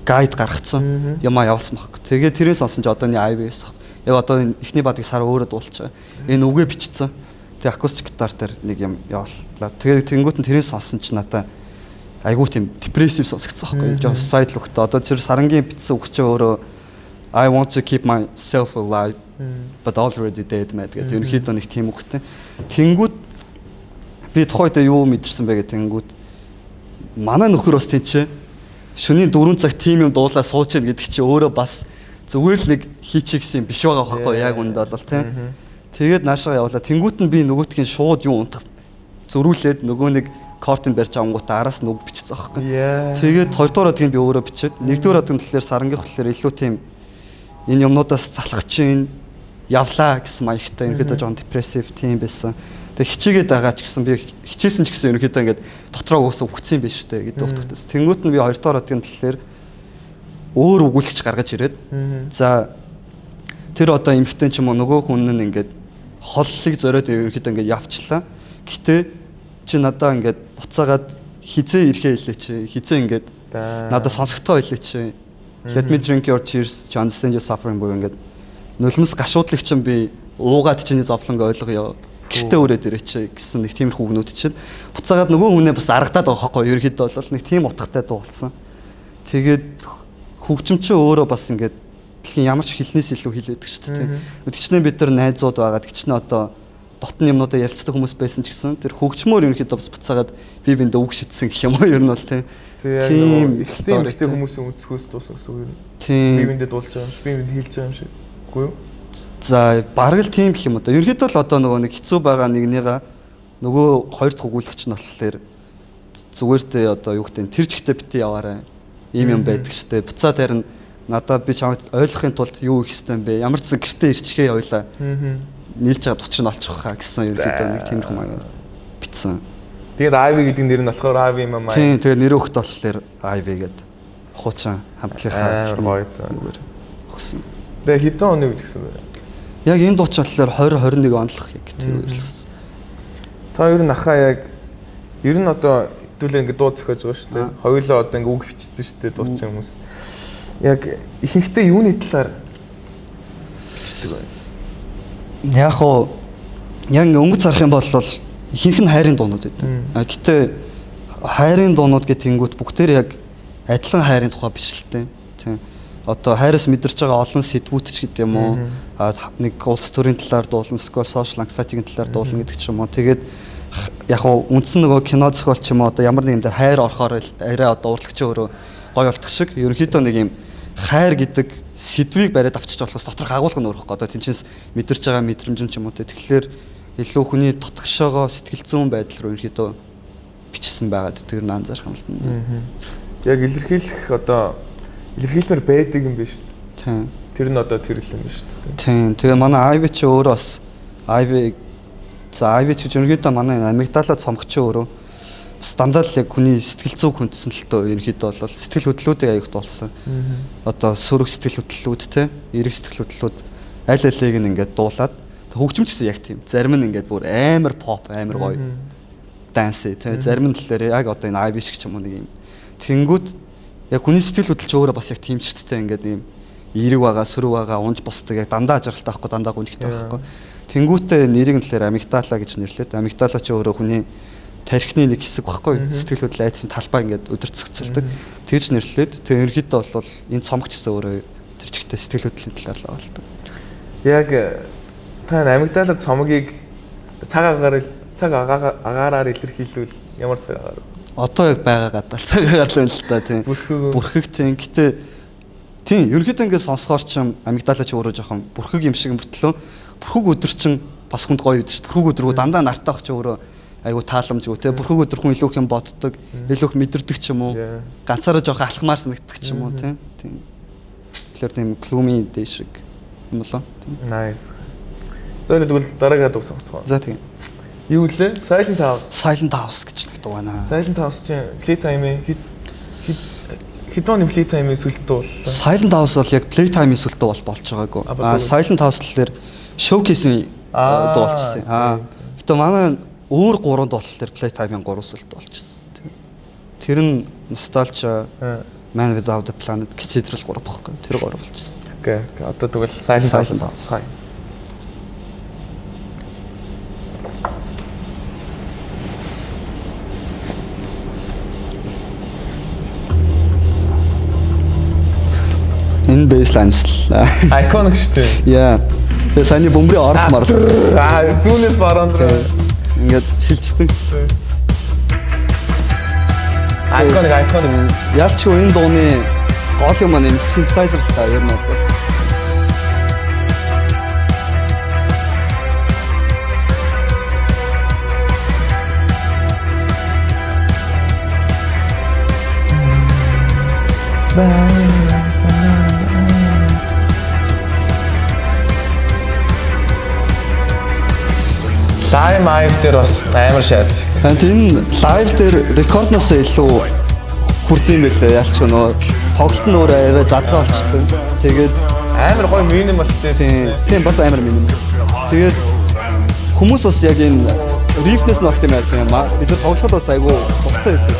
гайд гаргацсан юмаа явуулсан баг. Тэгээд тэрээс сонсон чи одооний IVS. Яг одоо эхний бадыг сар өөрөө дуулчихаа. Энэ үгээ бичсэн. Тэгээд акустик гитар дээр нэг юм явууллаа. Тэгээд тэнгуут нь тэрээс сонсон чи надаа айгуу тийм депрессив сонсогдсон байхгүй. Жоо сайд л өгтөө. Одоо тэр сарангийн бичсэн үг чи өөрөө I want to keep myself alive but already dead mad гэдэг ерөнхийдөө нэг тийм үгтэй. Тэнгүүд би тухайд юу мэдэрсэн бэ гэх тэнгүүд манай нөхөр бас тийч шөнийн 4 цаг тийм юм дуулаа сууч яа гэдэг чи өөрөө бас зүгээр л нэг хийчихсэн биш байгаа байхгүй яг үндэ бол тийм. Тэгээд наашаа явуулаа. Тэнгүүд нь би нөгөөтгийн шууд юу унтах зөрүүлээд нөгөө нэг кортын барьж авангуудаа араас нь үг бичсэн байхгүй. Тэгээд хоёрдугаар одгийн би өөрөө бичээд нэгдүгээр одгийн төлөөр сарангийн болохоор илүү тийм энэ юмнуудаас залхаж чинь явлаа гэсэн маягтай ерөнхийдөө жоон депрессив тийм байсан. Тэгээ хичээгээд байгаа ч гэсэн би хичээсэн ч гэсэн ерөнхийдөө ингээд дотроо уусаа үхсэн юм биш үү гэдэг утгатай. Тэнгүүт нь би 2 дахь одгийн төлөөр өөр өгүүлэгч гаргаж ирээд за тэр одоо эмхтэн ч юм уу нөгөө хүн нь ингээд холлыг зориод ерөнхийдөө ингээд явчлаа. Гэтэ чи надаа ингээд буцаагаад хизээ ирэхээ хэлээ чи хизээ ингээд надаа сонсогтой хэлээ чи let me drink your tears to understand your suffering буюу ингээд нулимс гашуудлыг чинь би уугаад чиний зовлонг ойлгоё. Гэртээ өрөөд ирээч гэсэн нэг тиймэрхүү үгнүүд чинь буцаагаад нөгөө хүнээ бас аргадаад байгаа байхгүй ерөнхийдөө бол нэг тийм утгатай дуулсан. Тэгээд хөгжимч өөрөө бас ингээд дэлхийн ямар ч хэлнээс илүү хэлээдэг шүү дээ. Тэгчнээ бид нар найзууд байгаа. Тэгчнээ одоо дотны юмнуудаа ярилцдаг хүмүүс байсан ч гэсэн тэр хөгжмөөр ерөнхийдөө бас буцаагаад би биндээ үг шидсэн гэх юм уу ер нь бол тийм экстрим хүмүүсийн өнцгөөс дуусах гэсэн үг юм. Би биндээ дуулж байгаа юм шиг, би бинд хийлж байгаа юм шиг. Үгүй юу? За бараг л тийм гэх юм одоо. Ерөнхийдөө л одоо нөгөө нэг хэцүү байгаа нэгнийгаа нөгөө хоёр дахь өгүүлэгч нь болохоор зүгээртэй одоо юу гэдэг нь тэр жигтэй битээ яваарай. Ийм юм байдаг штэ. Буцаад харин надад би чамд ойлгохын тулд юу их хэвээр бэ? Ямар ч гэртээ ирчихээ явуулаа. Нийлж байгаа туч нь олчих хаа гэсэн ерөнхийдөө нэг тиймэрхүү маягаар битсэн. Тэгээд Ivy гэдэг нэр нь болохоор Ivy маа. Тийм тэгээд нэр өгт болохоор Ivy гэдэг хуучин хамтлагийнхаа өгсөн. Тэгээд хэдэн оны үед гэсэн бэ? Яг энэ дууч болохоор 2021 онлох яг тэр үйлсэн. Та ер нь ахаа яг ер нь одоо хэдүүлээ ингэ дуу зохиож байгаа шүү дээ. Хоёулаа одоо ингэ үг бичдэг шүү дээ дуучин хүмүүс. Яг ихэнхдээ юуны талаар бичдэг вэ? Яг хоо яг өнгөц зарах юм бол ихэнх нь хайрын дуунууд байдаг. Гэтэ хайрын дуунууд гэх тэнгуут бүгдээр яг адилхан хайрын тухай бичлэлтэй. Тийм. Одоо хайраас мэдэрч байгаа олон сэдвүүд ч гэдэг юм уу. Нэг улс төрийн талаар дуулна, скор сошиал анксайтигийн талаар дуулна гэдэг ч юм уу. Тэгээд яг хоо үндсэн нөгөө кино зохиолч юм уу одоо ямар нэг юм дээр хайр орохоор арай одоо урлагч өөрөө гоё болтох шиг ерөнхийдөө нэг юм хайр гэдэг сэдвийг бариад авчиж болохоос доторх агуулга нь өөрөхгүй одоо тэнцэнс мэдэрч байгаа мэдрэмж юм уу те тэгэхээр илүү хүний дотгошоогоо сэтгэл зүйн байдал руу ерөнхийдөө бичсэн байгаа тэр нь анзаарах юм л тань. Яг илэрхийлэх одоо илэрхийлмээр байдаг юм биш үү? Тийм. Тэр нь одоо тэр юм биш үү? Тийм. Тэгээ манай Ivy ч өөрөө бас Ivy ч ерөнхийдөө манай амигдалаа цомгч өөрөө стандарт яг хүний сэтгэл зүйн хүндсэн л тоо ерөнхийдөө бол сэтгэл хөдлөлүүдийг аяг дуулсан. Одоо сөрөг сэтгэл хөдлөлүүд те эрэг сэтгэл хөдлөлүүд аль алийг нь ингээд дуулаад хөгжимч гэсэн яг тийм. Зарим нь ингээд бүр амар pop амар гоё данс те зарим нь талаар яг одоо энэ Ivy шиг ч юм уу нэг юм. Тэнгүүд яг хүний сэтгэл хөдлөлч өөрөө бас яг тийм ч гэдэгтэй ингээд юм эрэг байгаа сөрөг байгаа унж босдог яг дандаа ажиглалтай байхгүй дандаа гүнхтэй байхгүй. Тэнгүүтээ нэрийг нь талаар амигдала гэж нэрлээд амигдала ч өөрөө хүний тарихны нэг хэсэг баггүй сэтгэл хөдлөл айдсын талбай ингээд өдөрцөгцөлдөг. Тэгж нэрлээд тэг ерөнхийдөө бол энэ цомогч гэсэн өөрөө тэр чигтээ сэтгэл хөдлөлийн талаар л байгаа л даа. Яг та амигдалаа цомгийг цаг агаараар илэрхийлвэл ямар цаг агаар? Одоо яг байгаа гадаа цаг агаар л л та тийм. Бүрхэгтэй. Гэтэ тийм ерөнхийдөө ингээд сонсохоор ч амигдалаа ч өөрөө жоохон бүрхэг юм шиг мөртлөө бүрхэг өдөр чин бас хүнд гоё өдөр шүү дээ. Бүрхэг өдрөө дандаа нартаах ч өөрөө айгу тааламжгүй те бүрхэг өдөр хүн илүү их юм боддог, илүү их мэдэрдэг ч юм уу. Ганцаараа жоохон алхмаар санагддаг ч юм уу тийм. Тэгэхээр тийм gloomy day шиг юм болоо. Nice. Тэгвэл дараагийн дуу сонсгоо. За тийм. Юу лээ? Silent House. Silent House гэж нэг дуу байна. Silent House чинь Playtime хитоны Playtime сүлт дуу боллоо. Silent House бол яг Playtime сүлт дуу болж байгаагүй. Silent House дээр Showcase-ийн дуу болчихсон. Гэтэ манай өөр 3 дуу болохоор Playtime-ийн 3 сүлт болчихсон. Тэр нь Nostalgia, Man Without a Planet, Cathedral 3 баггүй. Тэр 3 болчихсон. Окей. Одоо тэгвэл Silent House сонсгоо. Энэ baseline л iconic шүү дээ. Яа. Тэгээ саний бөмбөрийн орлмаар. Зүүнээс баруун руу ингээд шилждэг. Iconic. Ялч энэ дууны гол юм маань энэ synthesizer л та ер нь бол. Live дээр бас амар шаад шүү дээ. Энэ live дээр рекордноос илүү хүрдэм байлээ ялч нөө тоглолт нь өөр арай задгаа болчтой. Тэгээд амар гоё минимал тийм. Тийм бас амар минимал. Тэгээд хүмүүс бас яг энэ рифнес нь болт юм аа. Бид нар тоглоход бас айгүй дуртай байдаг.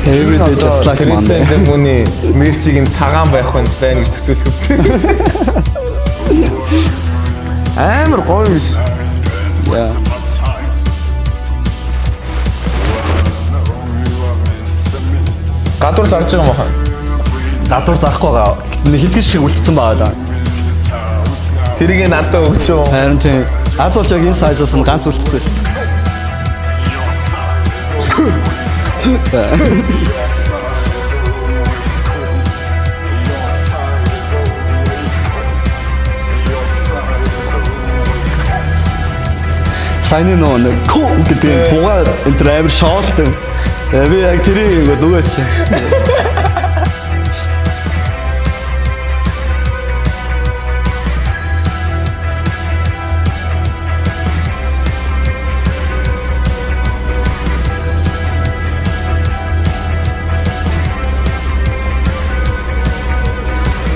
Every day just like Monday. Тэр мөний мерчигийн цагаан байх байна гэж төсөөлөхөв. Амар гоё биш. Яа. Гадуур зарж байгаа юм байна. Гадуур зарахгүй байгаа. Нэг хилгэж шиг үлдсэн байгаа даа. Тэрийг надад өгч юм. Харин тийм. Аз болж яг энэ size-аас нь ганц үлдсэн. Сайн нөө cool гэдэг бугаа энэ амар шоолтой. Би яг тэрийг өгөөч.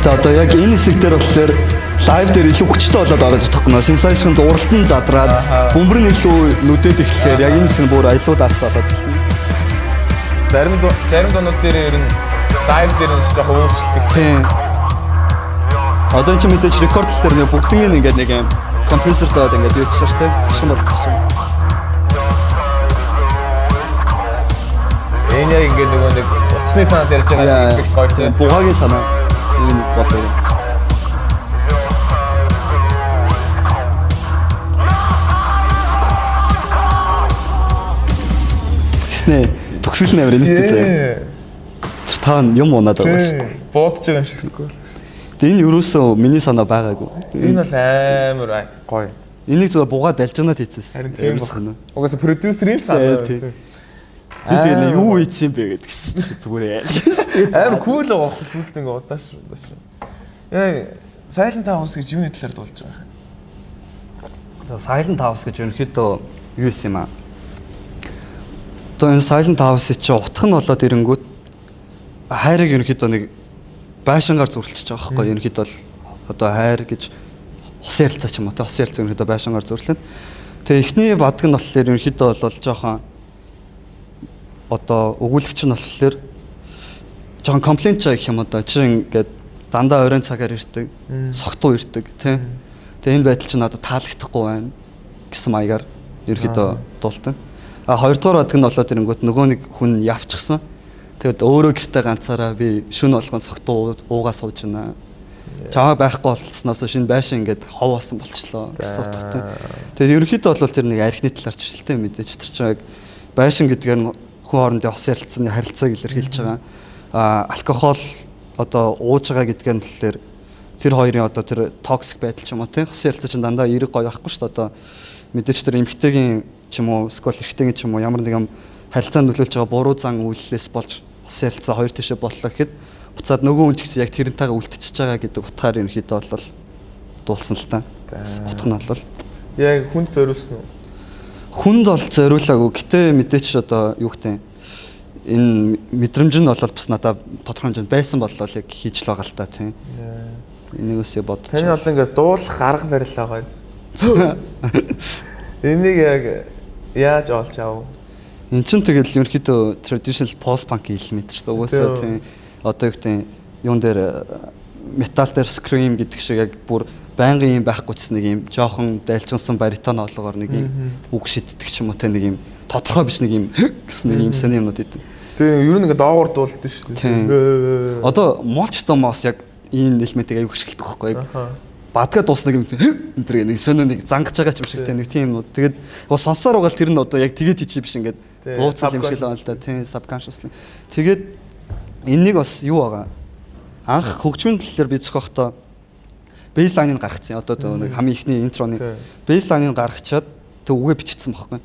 Одоо яг энэ хэсэг дээр болохоор лайв дээр илүү хүчтэй болоод орж чадахгүй нөө сенсашн дууралтан задраад бөмбөр нь илүү нүдэд эхлэхээр яг энэ хэсэг нь бүр аялуу даацтай болоод ирсэн. Зарим дуунууд дээр ер нь лайв дээр нь жоохон өөрчлөлттэй. Тийм. Одоо энэ ч мэдээж рекордлэр нэг бүгднийг ингээд нэг юм компьютер доод ингээд юу ч шээ тэгшин болох гэж байна. Энэ яг ингээд нөгөө нэг утасны цаанаас ярьж байгаа шиг их гоё тийм. Бугаагийн санаа ийм болов. Төгсөл нэмэр нийтээ заяа. Тэр таан юм унаад байгаа ш. Буудаж байгаа юм шиг эсвэл. Тэгээ энэ юусоо миний санаа байгаагүй. Энэ бол амар гоё. Энийг зүгээр бугаад дальж гэнаа хийчихсэн. Амар санаа. Угаасаа продюсерийн санаа. Би тэгээ юу ийцсэн бэ гэдгсэн чи зүгээр амар кул байгаа хөх сүлд ингээ удааш. Яг Silent House гэж юуны талаар дуулж байгаа юм. За Silent House гэж ерөнхийдөө юу юм аа? Одоо энэ Silent House чи утга нь болоод ирэнгүүт хайрыг ерөнхийдөө нэг байшингаар зүрлчихэж байгаа байхгүй. Ерөнхийдөө бол одоо хайр гэж хос ярилцаа ч юм уу те хос ярилцаа ерөнхийдөө байшингаар зүрлэнэ. Тэгээ эхний бадаг нь болохоор ерөнхийдөө бол жоохон одоо өгүүлэгч нь болохоор жоохон комплейнт жаа гэх юм одоо чи ингээд дандаа оройн цагаар ирдэг, согтуу ирдэг тий. Тэгээ энэ байдал чинь надад таалагдахгүй байна гэсэн маягаар ерөнхийдөө дуултан. Хоёрдугаар бадаг нь болоод ирэнгүүт нөгөө нэг хүн явчихсан. Тэгэд өөрөө гэртээ ганцаараа би шүн болгон согтуу уугаа сууж байна. Чамаа байхгүй болцсноос шинэ байшин ингээд хов болсон болчлоо гэсэн утгатай. Тэгээд ерөнхийдөө бол тэр нэг архины талаар чиглэлтэй мэдээж тэр чинь яг байшин гэдгээр нь хүн хоорондын хос ярилцсаны харилцааг илэрхийлж байгаа. Алкогол одоо ууж байгаа гэдгээр нь болохоор тэр хоёрын одоо тэр токсик байдал ч юм уу тийм хос ярилцаа чинь дандаа эрэг гоё байхгүй шүү дээ. Одоо мэдээж тэр эмгтэйгийн ч юм уу скол эрэгтэйгийн ч юм уу ямар нэгэн харилцаанд нөлөөлж байгаа буруу зан үйллээс болж хос ярилцаа хоёр тишээ боллоо гэхэд буцаад нөгөө хүн ч гэсэн яг тэрнтэйгээ үлдчихэж байгаа гэдэг утгаар ерөнхийдөө бол дуулсан л та. Утга нь бол яг хүнд зориулсан уу? Хүнд бол зориулаагүй. Гэтэ мэдээч одоо юу гэдэг энэ мэдрэмж нь бол бас надад тодорхой хэмжээнд байсан боллоо яг хийж л байгаа л та тийм. Энийгөөсөө бодож. Таны одоо ингээд дуулах арга барил байгаа юм. Энийг яг яаж олж авав? Эн чинь тэгэл ерөнхийдөө traditional post punk элемент шүү дээ. Угаасаа тийм одоо юу гэдэг юун дээр метал дээр scream гэдэг шиг яг бүр байнгын юм байхгүй ч нэг юм жоохон дайлчилсан баритон олгоор нэг юм үг шиддэг ч юм уу те нэг юм тодорхой биш нэг юм гэсэн нэг юм сони юмнууд идэв. Тэгээ ер нь ингээд доогоор дуулдаг шүү дээ. Одоо молч томоос яг энэ элементийг аяг хөшгөлдөг байхгүй яг бадгаа дуусна юм энэ төр нэг сони нэг зангаж байгаа ч юм шиг те нэг тийм юмнууд. Тэгээд сонсоор угаал тэр нь одоо яг тэгээд тийч биш ингээд бууцсан юм шиг л байна л да тийм subconsciously. Тэгээд энэнийг бас юу байгаа анх хөгжмийн талаар би зохиохдоо бейслайныг гаргацсан. Одоо нэг хамгийн ихний интроны бейслайныг гаргачаад тэг үгээ биччихсэн байхгүй.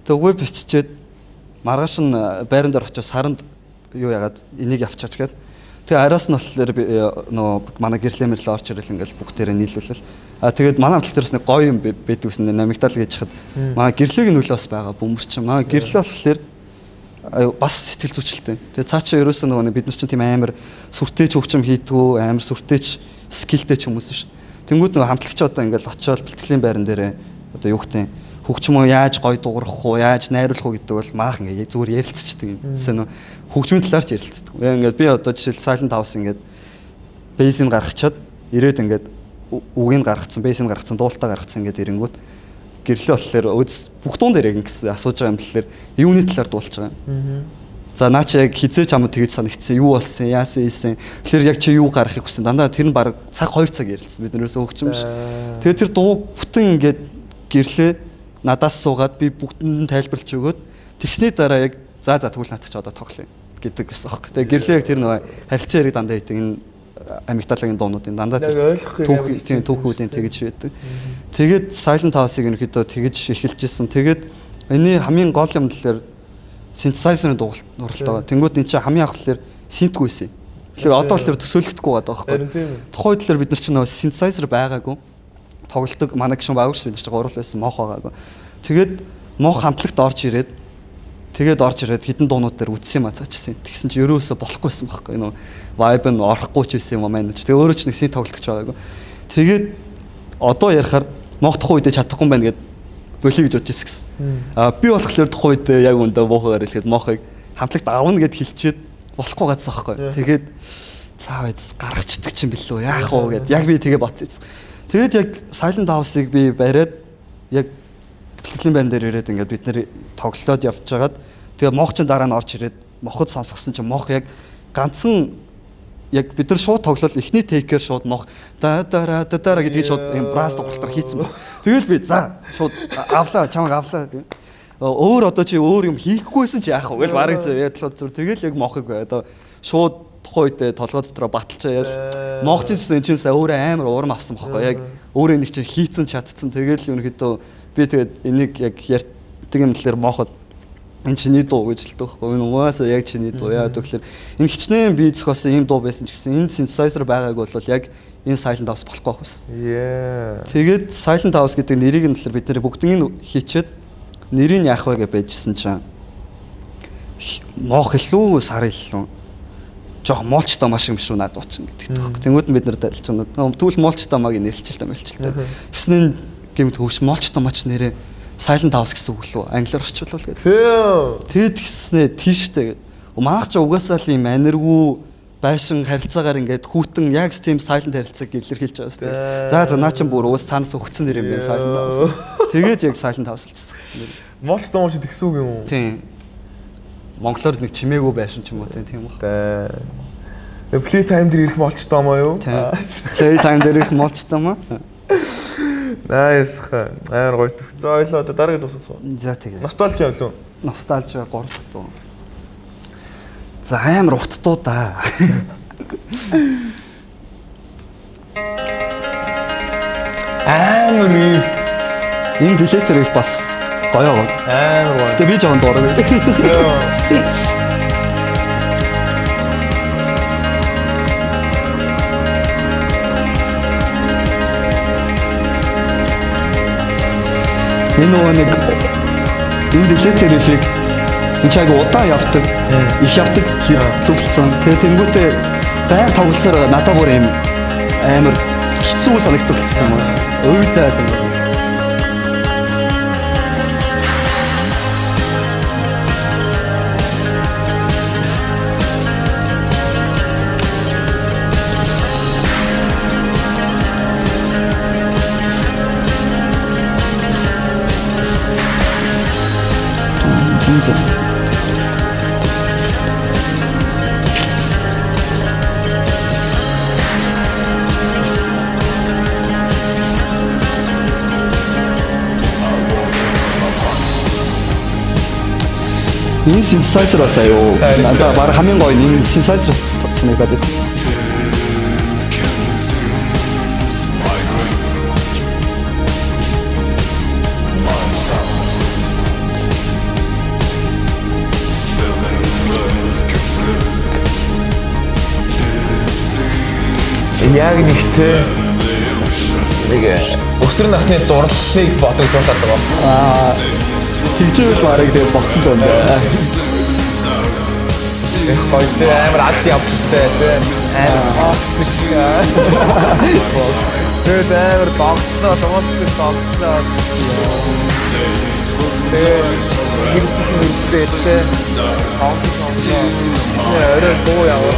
Тэг үгээ биччихэд маргааш нь байран дээр очиж саранд юу яагаад энийг явчаач гээд тэг араас нь болохоор нөө манай гэрлэмэрлээ орч ирэл ингээл бүгдээрээ нийлүүлэл. Тэгээд манай хамтлал дээрс нэг гоё юм байдаг гэсэн намигдал гэж хахад манай гэрлэгийн нөлөө бас байгаа бөмбөр чинь манай гэрлээ болохоор бас сэтгэл зүйчлэлтэй. Тэгээ цаа чи ерөөсөө нөгөө бид нар чинь тийм амар сүртэйч хөгжим хийдгүү амар сүртэйч скилтэй ч хүмүүс биш. Тэнгүүд нөгөө хамтлагч одоо ингээл очиод бэлтгэлийн байран дээрээ одоо юу гэдэг хөгжмөө яаж гой дуурах уу, яаж найруулах уу гэдэг бол маах ингээ зүгээр ярилцчихдаг юм. Тэсээ нөгөө хөгжмийн талаар ч ярилцдаг. Яг ингээд би одоо жишээл Silent House ингээд бейсийг гаргачаад ирээд ингээд үгийг гаргацсан, бейсийг гаргацсан, дуултаа гаргацсан ингээд ирэнгүүт гэрлээ болохоор бүх дуун дээр яг ингэсэн асууж байгаа юм талаар юуны талаар дуулж байгаа. За наа чи яг хизээч хамт тэгэж санагдсан юу болсон яасан ийсэн. Тэгэхээр яг чи юу гаргахыг хүсэн. Дандаа тэр нь баг цаг 2 цаг ярилцсан. Бид нэрээс хөгжим биш. Тэгээд тэр дуу бүтэн ингээд гэрлээ надаас суугаад би бүгдэнд нь тайлбарлаж өгөөд тэгсний дараа яг за тэгвэл наадах чи одоо тоглоё гэдэг гэсэн аахгүй. Тэгээд гэрлээ яг тэр нөгөө харилцан яриг дандаа хийдэг энэ амигдалагын дуунуудын дандаа түүхүүдийн тэгэж байдаг. Тэгээд Silent House-ыг ерөнхийдөө тэгэж эхэлжсэн. Тэгээд энэ хамгийн гол юм талаар synthesizer-ын дууралт байгаа. Тэнгүүд энэ чинь хамгийн анх талаар synth-гүйсэн. Тэгэхээр одоо талаар төсөөлөгдөхгүй байгаа байхгүй. Тухайн талаар бид нар чинь нөгөө synthesizer байгаагүй. Тоглолтог манай гişүн байгуулж бид нар чинь гурвал байсан мох байгаагүй. Тэгээд мох хамтлагт орж ирээд хитэн дуунууд дээр үтсэн юм цаачсан. Тэгсэн чинь ерөөсө болохгүйсэн байхгүй. Энэ vibe нь орохгүй ч байсан юм аа маань. Тэгээ өөрөө ч нэг synth тоглогч байгаагүй. Тэгээд одоо ярихаар мох тухайн үедээ чадахгүй юм байна гэд болиё гэж бодож ирсэн. Би болохоор тухайн үед яг өндөө буухаар хэлэхэд мохыг хамтлагт авна гэд хэлчихэд болохгүй гадсан байхгүй. Тэгээд цаа байц гаргачдаг юм билүү яах вэ гэд яг би тэгээ бодсон. Тэгээд яг Silent House-ыг би бариад яг бэлтгэлийн байран дээр ирээд ингээд бид нэр тоглолоод явж байгаад тэгээ мох ч дараа нь орж ирээд моход сонсгосон чинь мох яг ганцхан яг бид нар шууд тоглол эхний тейкээр шууд мох дараа гэдгийг шууд юм брас дугалтаар хийцэн баг. Тэгэл би за шууд авлаа чамайг авлаа гэх. Өөр одоо чи өөр юм хийхгүйсэн чи яах вэ гэж барыг яадлаа зүр тэгэл яг мохыг одоо шууд тухайн үедээ толгой дотроо баталчаа ял мох ч гэсэн энэ чинь өөрөө амар урам авсан бохгүй яг өөрөө нэг чинь хийцэн чадцсан тэгэл ерөнхийдөө би тэгээд энийг яг ярьдаг юм талаар моход энэ чиний дуу гэж хэлдэг байхгүй энэ угаасаа яг чиний дуу яа гэвэл энэ хичнээн би зохиосон ийм дуу байсан ч гэсэн энэ synthesizer байгаагүй бол яг энэ Silent House болохгүй байсан. Тэгээд Silent House гэдэг нэрийг нь талаар бид нэр бүгднийг хийчихэд нэрийг яах вэ гэж байжсэн чинь моох илүү сар илүү жоох моолч томаа шиг юм шүү надад уучсан гэдэг тоххой. Тэнгүүд нь бид нар дайлж байгаа. Тэгвэл моолч томааг нэрчилтэй мэлчилтэй. Гэснээр гэмт хөвч моолч томаач нэрээ Silent House гэсэн үг лөө англиар орчуулвал гэдэг. Тэгэд гиснээ тийштэй гэдэг. Маах ч угаасаа л юм аниргүй байшин харилцаагаар ингээд хүүтэн яг тийм Silent харилцааг илэрхийлж байгаа шүү дээ. За наа чин бүр уус цаанаас өгцөн нэр юм бэ Silent House. Тэгээд яг Silent House болчихсон. Моолч том шиг тэгсэн үг юм уу? Тийм. Монголоор нэг чимээгүй байшин ч юм уу тийм ба. Play time дээр ирэх моолч том аа юу? Play time дээр ирэх моолч том аа. Nice. Аа гоё. За ойлоо одоо дараагийн дуусах. За тэгээ. Ностальжи болов. Ностальжи 3 дахь дуу. За амар урттуу да. Амар риф. Энэ Deleter риф бас гоё гоё. Амар гоё. Гэтэ би жоохон дуурай. Энэ нэг энэ Deleter рифийг энэ чаг удаан явдаг. Их явдаг клублцсан. Тэгээ тэнгуүтээ байнга тоглосоор надад бүр юм амар хэцүү санагддаг гэх юм уу. Өөдөө тийм. Энэ synthesizer бас аюу. Надад баг хамгийн гоё энэ synthesizer санагдаад байна. Яг нэгтэй нэг өсвөр насны дурлалыг бодогдуулаад байгаа. Тэгжээс барыг тэгээд болцсон л байна. Их гоё амар ад явдалтай тийм амар токсик. Тэгээд амар догтлоо дуусдаг догтлоо. Хэрэгтэйсэн үстэй орой дуу яваа.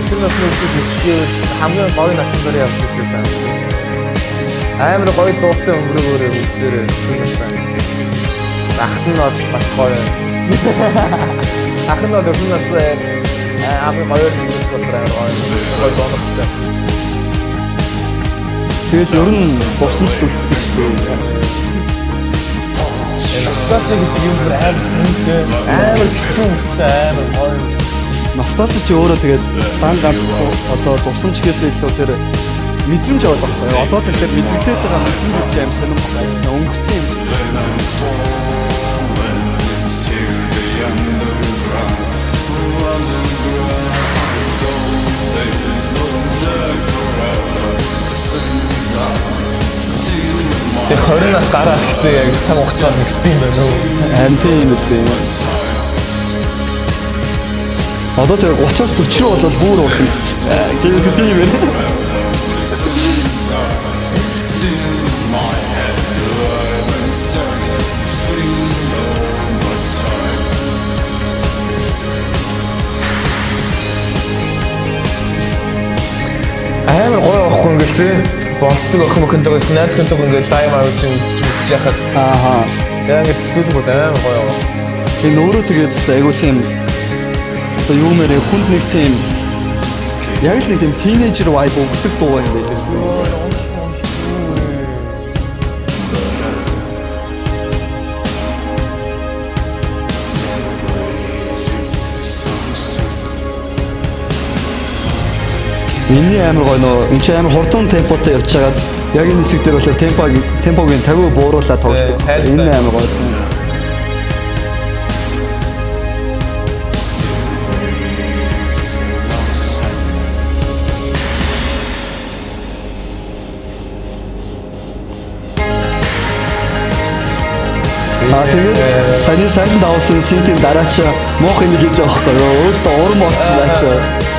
Тэр насны үстэй хамгийн гоё насны дээр явж байсан. Амар гоё дуутай өнгөрөөгөө бүгдээрээ зүгсэн. Ахт нь бол бас гоё. Ахт нь бол өрнөөс амар гоё өнгөрсөн болохоор гоё дуунагтай. Тэгээд ер нь босомжтой үлдсэн шүү дээ. Ностальжи гэдэг юм бүр амар сүнтэй. Амар хэцүү амар гоё. Ностальжи ч өөрөө тэгээд ганц одоо дурсамж гэхээс илүү тэр мэдрэмж аваад байна. Одоо зэрэг мэдрэгдээд байгаа мэдрэмж юм сонирм байна. Өнгөрсөн юм. Тэг 20 нас гараад гэхдээ яг цаг хугацаанд нэстэй юм байна уу? Харин тийм үгүй. Одоо тэр 30-аас 40 бол бүр урт юм. Гэхдээ тийм байна. Амар гоё авахгүй ингээл тийм болцдог охин мөхөнтэйгээс найз хүнтэйг ингээл лайв авч үзэж яхад Ааха. яг ингэ төсөөлгүүд амар гоё аваа. Тэр өөрөө тэгээд айгуу тийм одоо юу мэрэ хүнд нэгсэн юм. Яг л нэг тийм тинейжер vibe өгдөг дуу юм байлээ. Миний амар гоё нөө энэ ч амар хурдан темпотой явж байгаад яг энэ хэсэг дээр болохоор темпогийн 50 бууруулаад тоглодог. Энэ амар гоё. тэгээд саяны сайн давсан синтийн дараач муухай нэг хийж байгаа байхгүй юу? Өөртөө урам орцсон наач.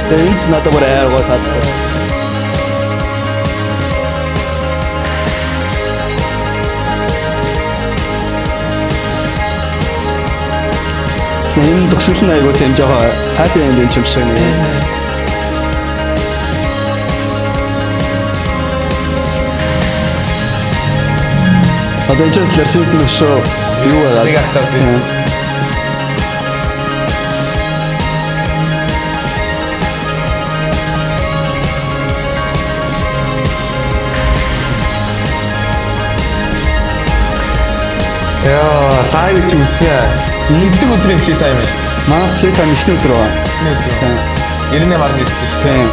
Тэгээд энэ надад бүр аяаргаа таалагдав. Энэ төгсгөл нь айгуу тийм жоохон happy ending юм шиг нэ. Одоо энэ ч лэрсэнд нь өшөө юу байгаа. Нэг ахтаа би. Яа, лайв ч үзье. Нэгдэг өдрийн play time. Манай play time ихний өдөр байна. Тийм. 98.9 шүү. Тийм.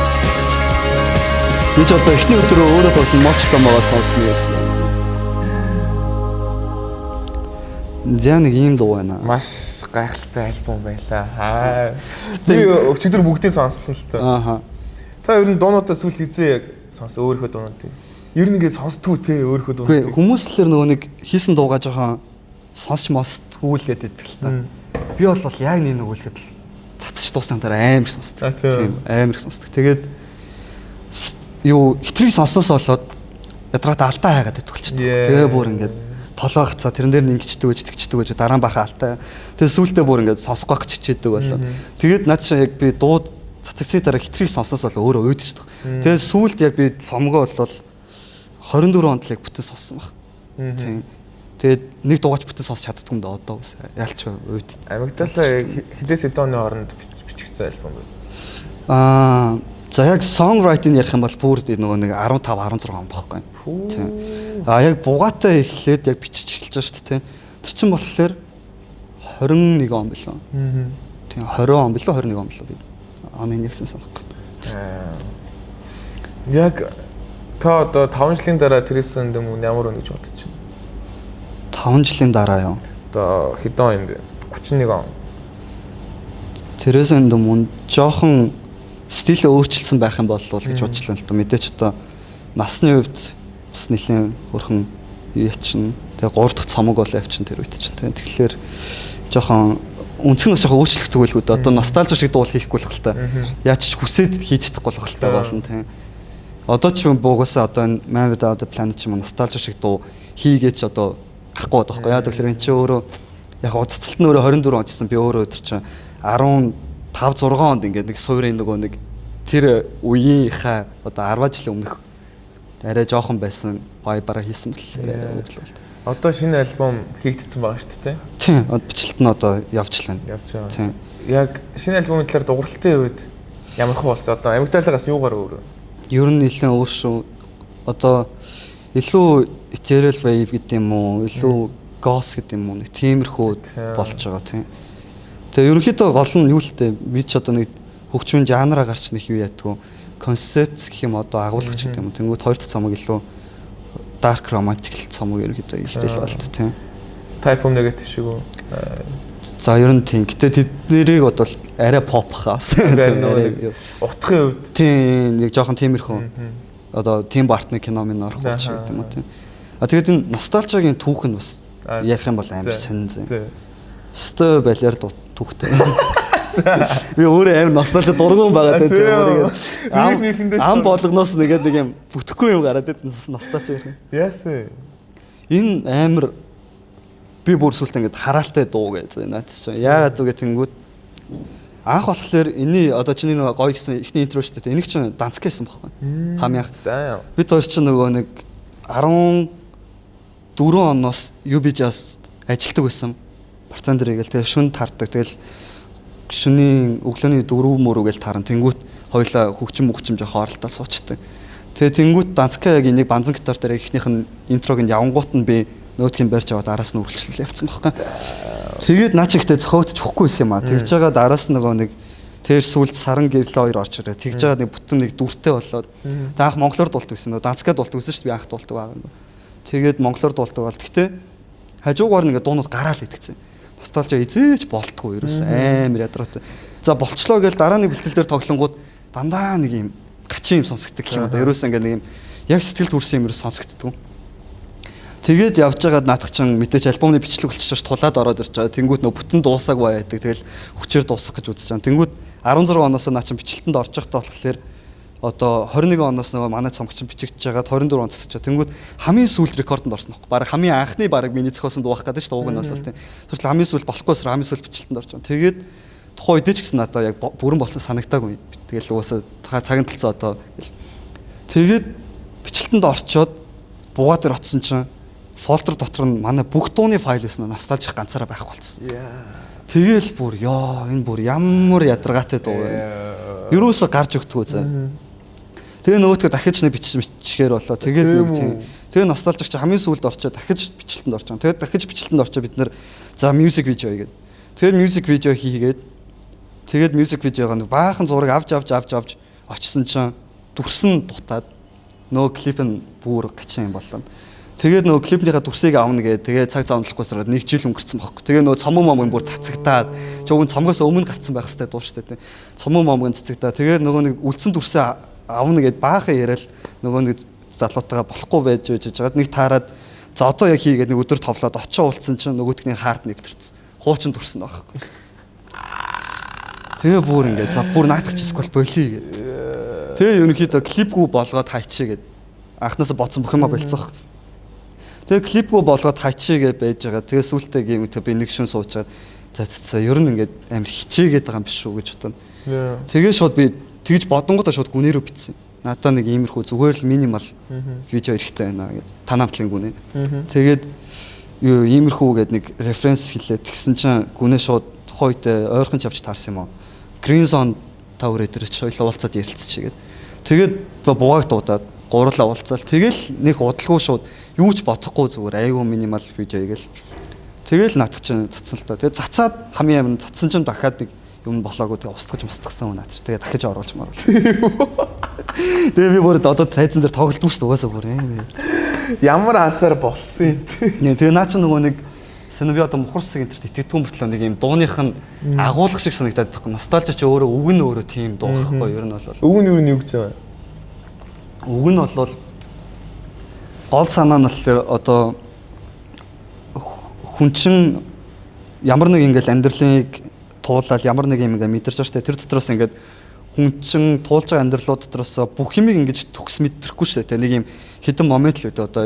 Би ч одоо ихний өдрөө өөрөө тоглосон молч том байгаа сонсноо. Зя нэг юм дуу байна. Маш гайхалтай альбом байлаа. Би өчигдөр бүгдийг сонссон л тоо. Ааха. Та ер нь дуунуудаа сүүл хизээ яг сонс өөрийнхөө дуунуудыг. Ер нь ингээд сонсдгоо те өөрийнхөө дуунуудыг. Хүмүүс л нөгөө нэг хийсэн дуугаа жоохон сонсч мосдгүй л гэдэг л та. Би бол яг нэг өгүүлэхэд л цацж дуусна дараа амар их сонсдог. Тийм амар их сонсдог. Тэгээд юу хитрийг сонсноос болоод ядраата алдаа хайгаад идэгчдэг. Тэгээ бүр ингээд толоо гацаа тэрэн дээр нь ингэчдэг гэж тэгчдэг гэж дараа нь баха алтай. Тэгээ сүултээ бүр ингээд сонсгох гэж хичээдэг болоо. Тэгээд над чинь яг би дууд цацагцын дараа хитрийг сонсноос болоо өөрөө өөдчихдөг. Тэгээд сүулт яг би цомгоо болол 24 онд л яг бүтэн сонссон баг. Тийм. Тэгээд нэг дугаач бүтэн сонсч чаддгүй юм да одоо бас ялч өөд. Амигдалаа хідээс хэдэн оны хооронд бичигдсэн альбом бэ? За яг songwriting ярих юм бол бүр нөгөө нэг 15 16 он бохгүй. Тийм. Яг бугаатай эхлээд яг бичиж эхэлж байгаа шүү дээ, тийм. Тэр чинь болохоор 21 он билээ. Тийм 20 он билээ 21 он билээ би. Оны нэгсэн санахгүй. Яг та одоо 5 жилийн дараа тэрсэн юм уу ямар өнө гэж бодож байна? 5 жилийн дараа юу? Одоо хэдэн он юм бэ? 31 он. Тэрсэн юм жоохон стилээ өөрчилсөн байх юм болов уу гэж бодчихлаа л да. Мэдээч одоо насны хувьд бас нэлийн хөрхөн яачин. Тэгээ 3 дахь цомог бол авчин тэр үед чинь. Тэгэхээр жоохон өнцгнөөс жоохон өөрчлөгдөг байлгүй да. Одоо носталжи шиг дуул хийхгүй л та. Яаж ч хүсээд хийж чадахгүй л та болно тийм. Одоо ч буугасаа одоо энэ Man Without a Planet ч юм носталжи шиг дуу хийгээд ч одоо гарахгүй байхгүй. Яа тэгэхээр эн чинь өөрөө яг удацлалт нь өөрөө 24 он чсэн би өөрөө өдөр чинь 5 6 онд ингээд нэг суурийн нөгөө нэг тэр үеийнхаа одоо 10 жилийн өмнөх арай жоохон байсан вайбараа хийсэн бэл. Одоо шинэ альбом хийгдсэн байгаа шүү дээ, тийм. Бичлэлт нь одоо явж байна. Явж байгаа. Тийм. Яг шинэ альбомын талаар дууралтын үед ямар хөө болсон? Одоо амигдалагаас юугаар өөр? Ер нь нэлээд өөр шүү. Одоо илүү ethereal wave гэдэг юм уу, илүү ghost гэдэг юм уу, нэг тиймэрхүү болж байгаа тийм. Тэгээ ерөнхийдөө гол нь юу л дээ би ч одоо нэг хөгжмийн жанраа гарч нэг юу яадгүй концепт гэх юм одоо агуулгач гэдэг юм. Тэнгүүд хоёр дахь цомог илүү dark romantic цомог ерөнхийдөө ихтэй л болт тийм. Type of negative шиг үү? За ер нь тийм. Гэтэ тэднэрийг одоо арай pop хаас. Утгын үед тийм нэг жоохон тиймэрхүү. Одоо Tim Burton кино минь орох болж байгаа юм уу тийм. Тэгээд энэ носталжиагийн түүх нь бас ярих юм бол амар сонир. Стой балиар түүхтэй. Би өөрөө амар носталжи дургуун байгаа тийм. Ам болгоноос нэг юм бүтэхгүй юм гараад байт носталжи ярих. Яасан. Энэ амар би бүр сүлт ингээд хараалтай дуу гэж наад чинь. Яагаад үгээ тэнгүүд анх болохоор эний одоо чиний нэг гоё гэсэн ихний интро шүү дээ. Энийг чинь данцк гэсэн байхгүй. Хамяах. Бид хоёр чинь нөгөө нэг 14 оноос UB Jazz ажилтдаг байсан. Бартендер гээл тэгээ шүн тардаг. Тэгэл шөнийн өглөөний 4 мөрөөгөл таран тэнгүүт хоёлаа хөгжим жоохон оролтол суучдаг. Тэгээ тэнгүүт данцка яг энийг банзан гитар дээр ихнийх нь интрог нь явангуут нь би нөөдхийн барьж аваад араас нь үргэлжлэл явцсан байхгүй. Тэгээд наа чи ихтэй цохоогдож өгөхгүй юм аа. Тэгж байгаа араас нөгөө нэг тэр сүлд саран гэрлээ хоёр орч ирээ. Тэгж байгаа нэг бүтэн нэг дүртэй болоод тэг анх монголоор дуулдаг гэсэн. Нөгөө данцкад дуулдаг гэсэн шүү дээ би анх дуулдаг байгаа. Тэгээд монголоор дуулдаг бол тэгтээ хажуугаар нэг дуунууд гараал идэгцэн. Носталжи эзээч болтгүй ерөөс амар ядраатай. За болчлоо гэж дараа нэг бэлтгэл дээр тоглонгууд дандаа нэг юм гачин юм сонсогддог юм да. Ерөөс ингээ нэг юм яг сэтгэл төрсэн юм ерөөс сонсогддог. Тэгээд явж байгаад наадах чинь мэдээч альбомны бичлэг болчихж тулаад ороод ирж байгаа. Тэнгүүт нөө бүтэн дуусаагүй байдаг. Тэгэл хүчээр дуусгах гэж үзэж байгаа. Тэнгүүт 16 оноос наа чинь бичлэлтэнд орж байхдаа болохоор одоо 21 оноос нөгөө манай цомгч бичигдэж байгаад 24 он цэцэж. Тэнгүүт хамгийн сүүлд рекордонд орсон нөх. Бараг хамгийн анхны бараг миний цохоосонд дуах гэдэг шүү дээ. Уг нь бол тийм. Тэгвэл хамгийн сүүлд болохгүйсээр хамгийн сүүлд бичлэлтэнд орж байгаа. Тэгээд тухайн үедээ ч гэсэн надаа яг бүрэн болсон санагдаагүй. Тэгэл угаасаа цагийн талцаа одоо тэгээд бичлэлтэнд орчоод бугаа дээр очсон чинь фолдер дотор нь манай бүх дууны файл байсан носталжих ганцаараа байхгүй болсон. Тэгэл бүр ёо энэ бүр ямар ядаргаатай дуу вэ? Юуруусаа гарч өгдөггүй заа. Тэгээ нөгөөдгөө дахиж нэг бичгээр болоо. Тэгээд нэг тийм. Тэгээ носталжих чи хамгийн сүүлд орчоо дахиж бичлэлтэнд орж байгаа. Тэгээд дахиж бичлэлтэнд орчоо бид нэр за мьюзик видео хийгээд. Тэгээд мьюзик видео хийгээд тэгээд мьюзик видеогоо нэг баахан зураг авч очсон чинь дүрсэн дутаад нөө клип нь бүр гачин юм боллоо. Тэгээд нөө клипнийхаа дүрсийг авна гэдэг. Тэгээд цаг зав онцлохгүйсээр нэг жил өнгөрцөн бохоо. Тэгээд нөө цомон момын бүр цацагтаад чөөн цомгоос өмнө гарцсан байх хэвээр дуу штэ тий. Цомон момын цацагтаа. Тэгээд нөгөө нэг үлдсэн дүрсээ авна гэд баахан яриад нөгөө нэг залуутайгаа болохгүй байж байгаад нэг таарад за одоо яг хийгээд нэг өдөр товлоод очоо уулцсан чинь нөгөөдгний хаард нэвтэрсэн. Хуучин дүрсэн байхгүй. Тэгээ бүр ингээд за бүр наадахчихсгүй бол болий гэдэг. Тэгээ ерөнхийдөө клипгүй болгоод хайчээ гэд анхнаасаа бодсон бүх юма болцсон. Тэгээ клипгүй болгоод хайчээ гэж байж байгаа. Тэгээ сүултээ гейм би нэг шин суучаад за ер нь ингээд амар хичээгээд байгаа юм биш үү гэж бодсон. Тэгээ шууд би тэгж бодонгуудаа шууд гүнээрөө битсэн. Надаа нэг иймэрхүү зүгээр л минимал видео эрэхтэй байна гэд танамтлын гүнээ. Тэгээд юу иймэрхүү гэд нэг референс хэлээд тэгсэн чинь гүнээ шууд тухайд ойрхон ч явж таарсан юм аа. Green Zone тавар дээр ч хоёлоо уулзаад ярилцчихъя гэд. Тэгээд бугааг дуудаад гурлаа уулзаал. Тэгэл нэг удалгүй шууд юу ч бодохгүй зүгээр айгүй минимал видео хийгээл. Тэгэл наадах чинь цацсан л тоо. Тэгээд цацаад хамгийн амин цацсан чинь дахиад нэг юм болоогүй тэгээ устгаж мустгасан наад чи. Тэгээ дахиж оруулж марвал. Тэгээ би бүр одоо тайзан дээр тоглолтгүй шүү дээ угаасаа бүр юм. Ямар азар болсон юм. Тэгээ наа чи нөгөө нэг би одоо мухарсаг интернет итгэдэггүй мөртлөө нэг юм дууных нь агуулга шиг санагдаад байгаа. Носталжи чи өөрөө үг нь өөрөө тийм дуу байхгүй юу? Ер нь бол үг нь юу гэж байгаа? Үг нь бол гол санаа нь болохоор одоо хүн чин ямар нэг ингээл амьдралыг туулаад ямар нэг юм ингээ мэдэрч байгаа шүү дээ. Тэр дотроос ингээд хүн чин туулж байгаа амьдралууд дотроос бүх юмыг ингэж төгс мэдрэхгүй шүү дээ. Нэг юм хэдэн момент л үүдээ одоо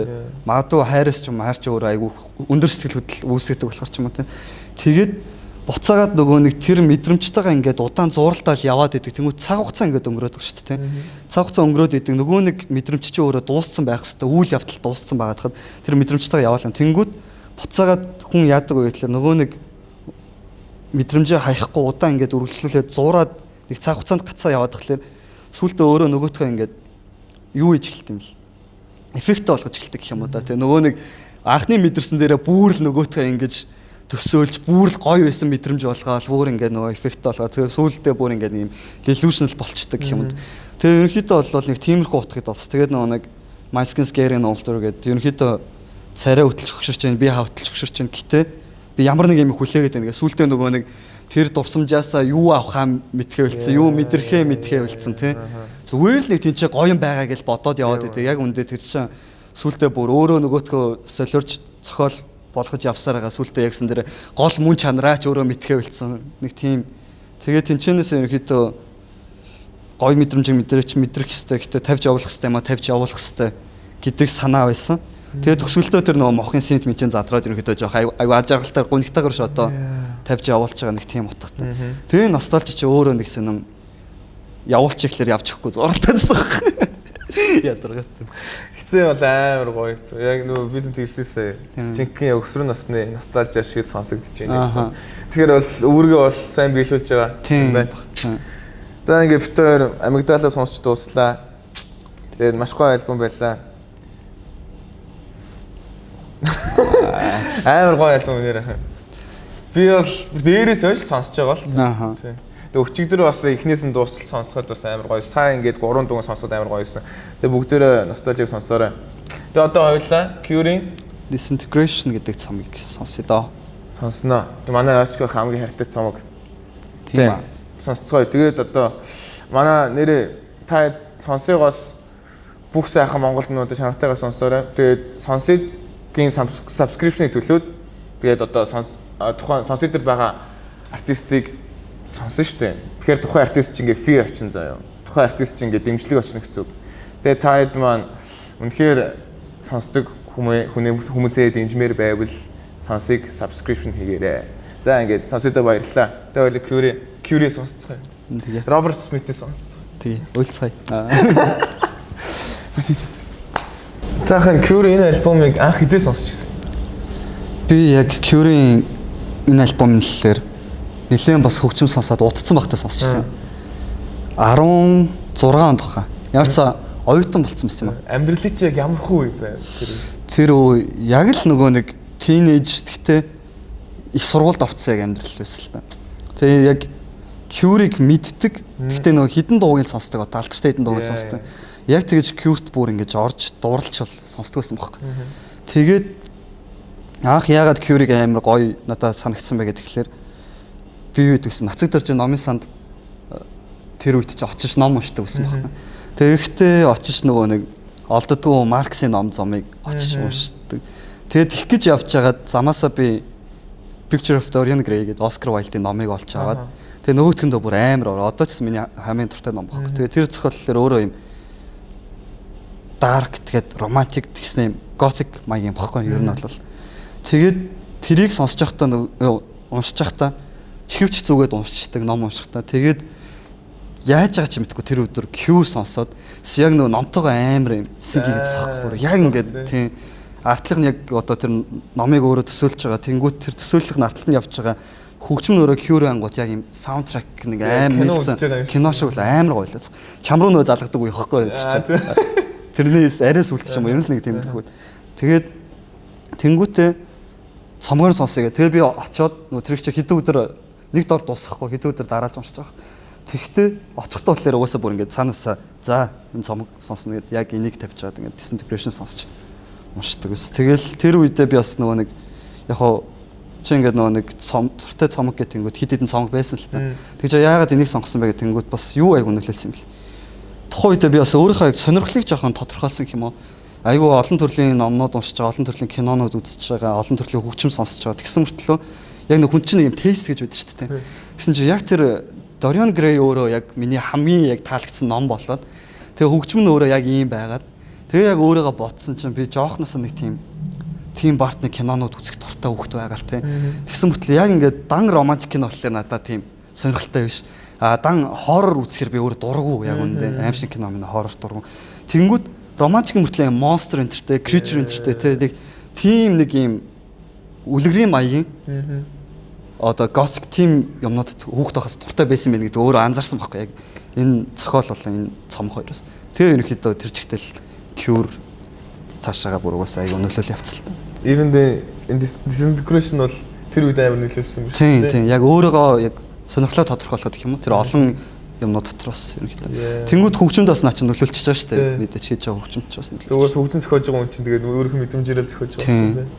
магадгүй хайраас ч юм хайрч өөр айгүй өндөр сэтгэл хөдлөл үүсгэдэг болохоор ч юм уу тэгээд буцаагаад нөгөө нэг тэр мэдрэмжтэйгээ ингээд удаан зууралдаал яваад идэг. Тэнгүү цаг хугацаа ингээд өнгөрөөд байгаа шүү дээ. Цаг хугацаа өнгөрөөд идэг. Нөгөө нэг мэдрэмж чи өөрөө дууссан байх хэвээр үйл явдал дууссан байгаад тэр мэдрэмжтэйгээ яваалаа. Тэнгүүд буцаагаад хүн яадаг вэ гэхээр нөгөө нэг мэдрэмжээ хаяхгүй удаан ингээд үргэлжлүүлээд зуураад нэг цаг хугацаанд гацаа яваад тэгэхээр сүултээ өөрөө нөгөөтгөө ингээд юу хийж эхэлт юм бэл. Эффект болгож эхэлдэг гэх юм уу да. Тэгээ нөгөө нэг анхны мэдэрсэн дээрээ бүр л нөгөөтгөө ингэж төсөөлж бүр л гоё байсан мэдрэмж болгоод бүр ингээд нөгөө эффект болгоод тэгээ сүултээ бүр ингээд нэг юм delusional болчдөг гэх юм уу. Тэгээ ерөнхийдөө бол нэг тиймэрхүү утгад болсон. Тэгээд нөгөө нэг My Skin Scaring Older гэдэг ерөнхийдөө царай хөтлж хөшөрч байна, би хавталж хөшөрч байна. Гэтэ би ямар нэг юм хүлээгээд байна. Сүултээ нөгөө нэг тэр дурсамжаасаа юу авахаа мэдхээ үлдсэн, юу мэдрэхээ мэдхээ үлдсэн тий. Зүгээр л нэг тийч гоё юм байгаа гэж бодоод яваад идэв. Яг үндэ тэр чинь сүултээ бүр өөрөө нөгөөтгөө солиорч цохол болгож явсаар байгаа сүултээ ягсан дээр гол мөн чанараач өөрөө мэдхээ үлдсэн. Нэг тийм тэгээд тэнчэнээс ерөнхийдөө гоё мэдрэмжийг мэдрэх хэвээр гэтээ тавьж явуулах хэвээр тавьж явуулах хэвээр гэдэг санаа байсан. Тэгээд төсвөлтөө тэр нөгөө мохын синт мичэн задраад ерөнхийдөө жоох аюу аж аргалтаар гүнхтэйгээр ш одоо тавьж явуулж байгаа нэг тийм утгатай. Тэгээ носталжи чи өөрөө нэг сонин явуулчих ихлээр явж өгөхгүй зуралтайсан. Ядаргатай. Гэтэ бол амар гоё. Яг нөгөө бид хэлсээсээ жинхэнэ өсвөр насны носталжи шиг сонсогдож байна. Тэгэхээр бол өөргөө бол сайн биелүүлж байгаа юм байна. За ингээд битээр амигдалаа сонсч дууслаа. Тэгээд маш гоё альбом байлаа. Амар гоё альбом нэрээ. Би бол дээрээс ойж сонсож байгаа л. Тэгээ өчигдөр бас эхнээс нь дуустал сонсоход бас амар гоё. Сайн ингээд 3 дугаар сонсоход амар гоё байсан. Тэгээ бүгдээрээ носталжиг сонсоорой. Тэгээ одоо хоёулаа Cure-ийн Disintegration гэдэг цомыг сонсъё доо. Сонсноо. Манай Ачко хамгийн хайртай цомог. Тийм. Сонсцгоо. Тэгээд одоо манай нэрээ та сонсоогоос бүх сайхан монголчуудад шанартайгаа сонсоорой. Тэгээд сонсоод гин subscription төлөөд тэгээд одоо тухайн сонсогч нар байгаа артистыг сонсон шүү дээ. Тэгэхээр тухайн артист чинь ингээ fee очин заяа. Тухайн артист чинь ингээ дэмжлэг очно гэсэн үг. Тэгээд та хэд маань үнэхээр сонсдог хүмүүсээ дэмжмээр байвал сонсыг subscription хийгээрэй. За ингээд сонсодоо баярлалаа. Тэгээд Curie сонсцгоо. Тэгээ. Роберт Смитээ сонсцгоо. Тэгээ. Уйлцгаая. За шийдэж. Цаахан Curie энэ альбомыг анх хэзээ сонсч ирсэн? Би яг Curie энэ альбомын нэлээр нэлээд бас хөгжим сонсоод удцсан багтаа сонсчихсан. 16 онд баха. Ямар ч оюутан болцсон байсан юм. Амьдралын чи яг ямар хүү үе байв тэр үе яг л нөгөө нэг тийнейж гэхдээ их сургуульд орцсон яг амьдрал байсан л та. Тэгээ яг Curie-г мэддэг. Гэхдээ нөгөө хідэн дуугийг сонсдог. Алдартай хідэн дуугийг сонсдог. Яг тэгэж Cure-т бүр ингэж орж дууралч бол сонсдог байсан байхгүй. Тэгээд анх яагаад Curie-г амар гоё надад санагдсан бэ гэдэг тэгэхээр би юу гэдгсэн нацаг дөрж номын санд тэр үед чи очиж ном уншдаг байсан байхгүй. Тэгэхдээ очиж нөгөө нэг олддгүй Марксийн ном зомыг очиж уншдаг. Тэгээд их гэж явж байгаад замаасаа би Picture of Dorian Gray гэдэг Oscar Wilde-ийн номыг олж аваад тэгээ нөгөөтгөндөө бүр амар одоо ч миний хамгийн дуртай ном байхгүй. Тэгээ тэр зохиоллоор өөрөө юм dark тэгээд romantic гэсэн юм gothic маягийн бохгүй юу ер нь бол тэгээд тэрийг сонсож байхдаа уншиж байхдаа чихвч зүгээд уншчихдаг ном уншихтаа тэгээд яаж байгаа ч мэдгүй тэр өдөр Cure сонсоод яг нөгөө номтойгоо амар юм сингээд сахгүй яг ингээд тийм артлаг нь яг одоо тэр номыг өөрөө төсөөлж байгаа тэнгуут тэр төсөөлөх нь артлаг нь явж байгаа хөгжим нь өөрөө Cure ангууд яг юм саундтрек нэг амар нэлсэн кино шиг л амар гоё л чам руу нөгөө залгадаг уу яахгүй тэрнээс арай сүлтч юм ер нь л нэг тийм хөө тэгээд тэнгуүтээ цомгоор сонсъё гэ тэгээ би очиод нөгөө тэр их хэдэн өдөр нэг дор дуусахгүй хэдэн өдөр дараалж уншиж байгаа. Тэгэхдээ очихдоо болохоор угаасаа бүр ингээд цаанаасаа за энэ цомог сонсно гэд яг энийг тавьж чаад ингээд disintegration сонсч уншдаг ус. Тэгэл тэр үедээ би бас нөгөө нэг яг хоо чи ингээд нөгөө нэг туртай цомог гэх тэнгүүд хид хидэн цомог байсан л та. Тэгж яагаад энийг сонгосон бэ гэх тэнгүүд бас юу айгу нөлөөлсөн юм бэл. Тухайн үедээ би бас өөрийнхөө яг сонирхлыг жоохон тодорхойлсон гэх юм уу. Айгу олон төрлийн номнууд уншиж байгаа, олон төрлийн кинонууд үзэж байгаа, олон төрлийн хөгжим сонсож байгаа. Тэгсэн мөртлөө яг нэг хүн чинь юм тест гэж байдаг шүү дээ. Гэсэн чинь яг тэр Dorian Gray өөрөө яг миний хамгийн яг таалагдсан ном болоод тэгээ хөгжим нь өөрөө яг ийм байгаад тэгээ яг өөрийгөө бодсон чинь би жоохноос нэг тийм Бартны кинонууд үзэх дуртай хүүхэд байгаа л те. Тэгсэн мөртлөө яг ингээд дан романтик кино болохоор надад тийм сонирхолтой биш. Дан хоррор үзэхээр би өөр дургу яг үндэ аим шиг кино минь хоррор дургу. Тэнгүүд романтик мөртлөө monster enterтэй, creature enterтэй те тийм нэг юм үлгэрийн маягийн одоо gothic team юмнуудад хүүхд байхаас дуртай байсан байх гэдэг өөрөө анзаарсан байхгүй яг энэ зохиол болон энэ цомх хоёроос. Тэгээ ерөнхийдөө тэр чигтэл Cure цаашаага бүр угаасаа аяг нөлөөлөл явцсан л та. Even disintegration бол тэр үед амар нөлөөлсөн юм шүү дээ. Тийм яг өөрийгөө яг сонирхлоо тодорхойлоход гэх юм уу тэр олон юмнууд дотор бас ерөнхийдөө. Тэнгүүд хөгжимд бас наа чи нөлөөлчихөж байгаа шүү дээ. Мэдээж хийж байгаа хөгжимд ч бас нөлөөлж. Өөрөөс хөгжим зохиож байгаа хүн чинь тэгээд өөрөөх нь мэдрэмжээрээ зохиож байгаа юм байна.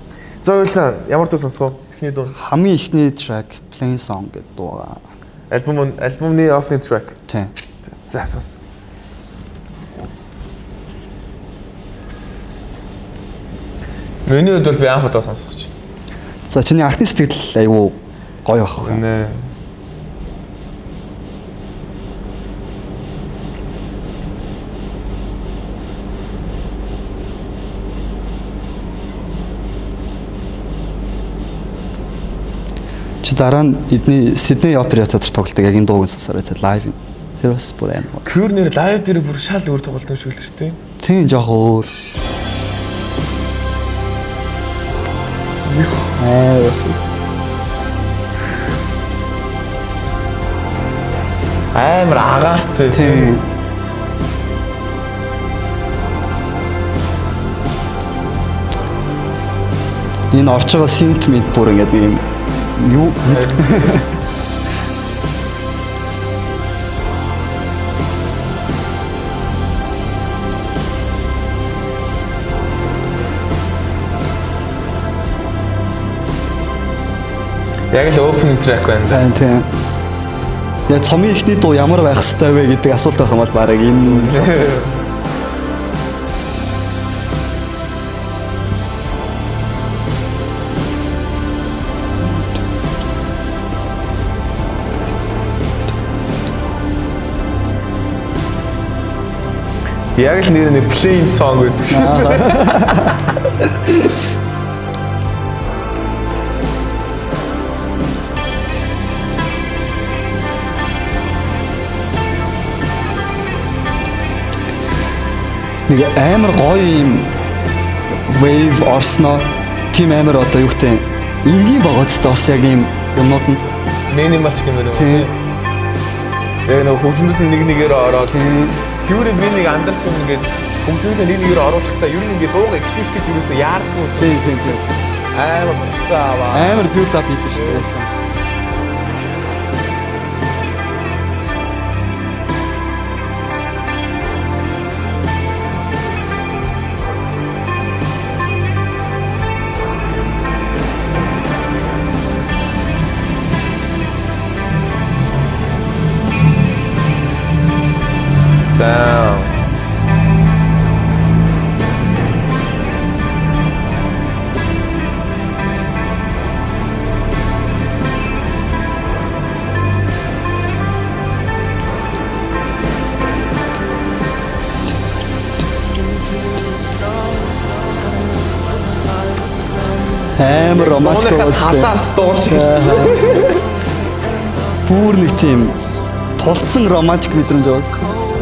За ойлаа ямар дуу сонсгоо? Эхний дуу. Хамгийн эхний track Plain Song гэдэг дуу. Альбомны opening track. Тийм. За сонс. Миний хувьд бол би анх удаа сонсож байна. За чиний анхны сэтгэл айгүй гоё байх хөө. Нэ. Дараа нь эдний Сидней опера театр тоглолтыг яг энэ дууг сонсороо лайв юм. Тэр бас бүр амар. Cure нэр лайв дээр бүр шал өөр тоглолт юм шиг л шүү дээ. Тийм жоох өөр. Амар агаартай. Тийм. Энэ орж байгаа synth мэд бүр ингээд юм юу яг л opening track байна. Тийм. Яг цомын ихний дуу ямар байх хэвээр вэ гэдэг асуулт байх юм бол бараг энэ Яг л нэр нь plain song гэдэг шиг. Нэг амар гоё юм wave орсноо тийм амар одоо юу гэдэг энгийн байгаа ч бас яг юм юмнууд нь Minimal ч гэмээр. тийм Яг нэг хөгжмөд нэг нэгээр ороод Хьюрийг би нэг анзаарсан юм ингээд хөгжмөд нэг нэгээр оруулахдаа ер нь ингээд дууга ихтгэх гэж юусоо яардгүй. тийм Амар буцаа аваа. амар build up хийдэг шүү дээ. Damn. Амар романтик Талаас бастай. дуулж эхэлсэн. Бүр нэг тийм тулцсан романтик мэдрэмж байна.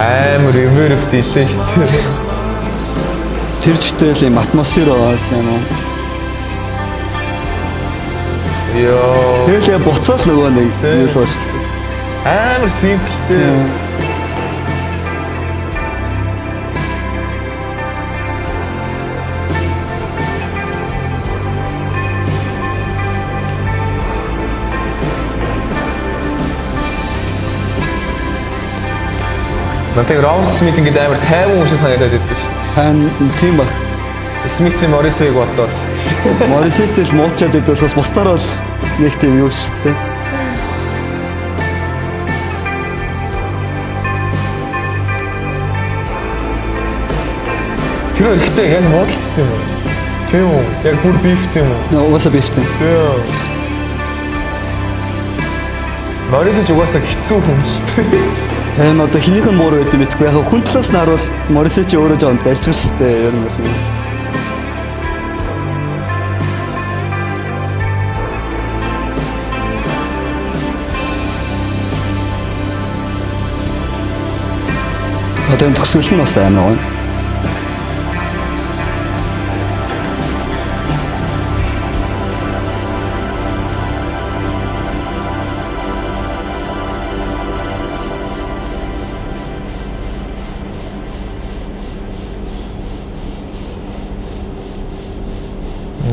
Амар reverb effect. Тэр чигтэл юм атмосфер байгаа тийм үү. Йоо. Тэгэл яг буцаас нөгөө нэг юу л болж байна. Амар simple. Натэг Роберт Смит ингээд амар тайван хүн шиг санагдаад байдаг шүү дээ. Хан тийм баг. Смитийн Моррисыг бодоод Мориситэл муучаад идэх бас бусдаар бол нэг тийм юу шүү дээ. тэр ихтэй яг муудалцсан юм уу? Тийм үү? Яг бүр бифт юм уу? Угаасаа бифтэй. Тийм. Моррис ч угаасаа хэцүү хүн шүү дээ. Харин одоо хинийх нь муур байдаг мэдгүй. Яг хүн талаас нь харуул Морисич өөрөө жоон дайлжсан шүү дээ. Ер нь бол. Одоо энэ төгсгөл нь бас амар гоё.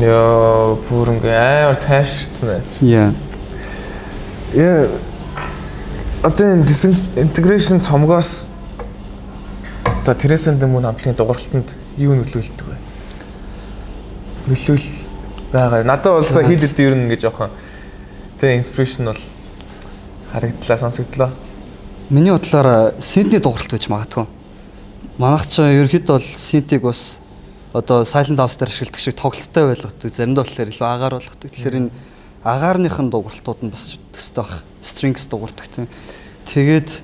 Яа, бүр ингээ амар тайвширсан аа. Яа. Яа. Одоо энэ integration цомгоос одоо Teresa Demo амплын дууралтанд юу нөлөөлдөг вэ? Нөлөөл байгаа. Надад болсоо хит хит ер нь ингээ жоохон тэ inspiration бол харагдлаа, сонсогдлоо. Миний бодлоор Сидней дууралт гэж магадгүй. Манайх ч ерөөхдөө бол Сиднейг бас одоо Silent House дээр ашигладаг шиг тоглолттой байлгадаг. Заримдаа болохоор илүү агаар болгодог. Тэгэхээр энэ агаарныхын дууралтууд нь бас төстэй баг. Strings дууралдаг тийм. Тэгээд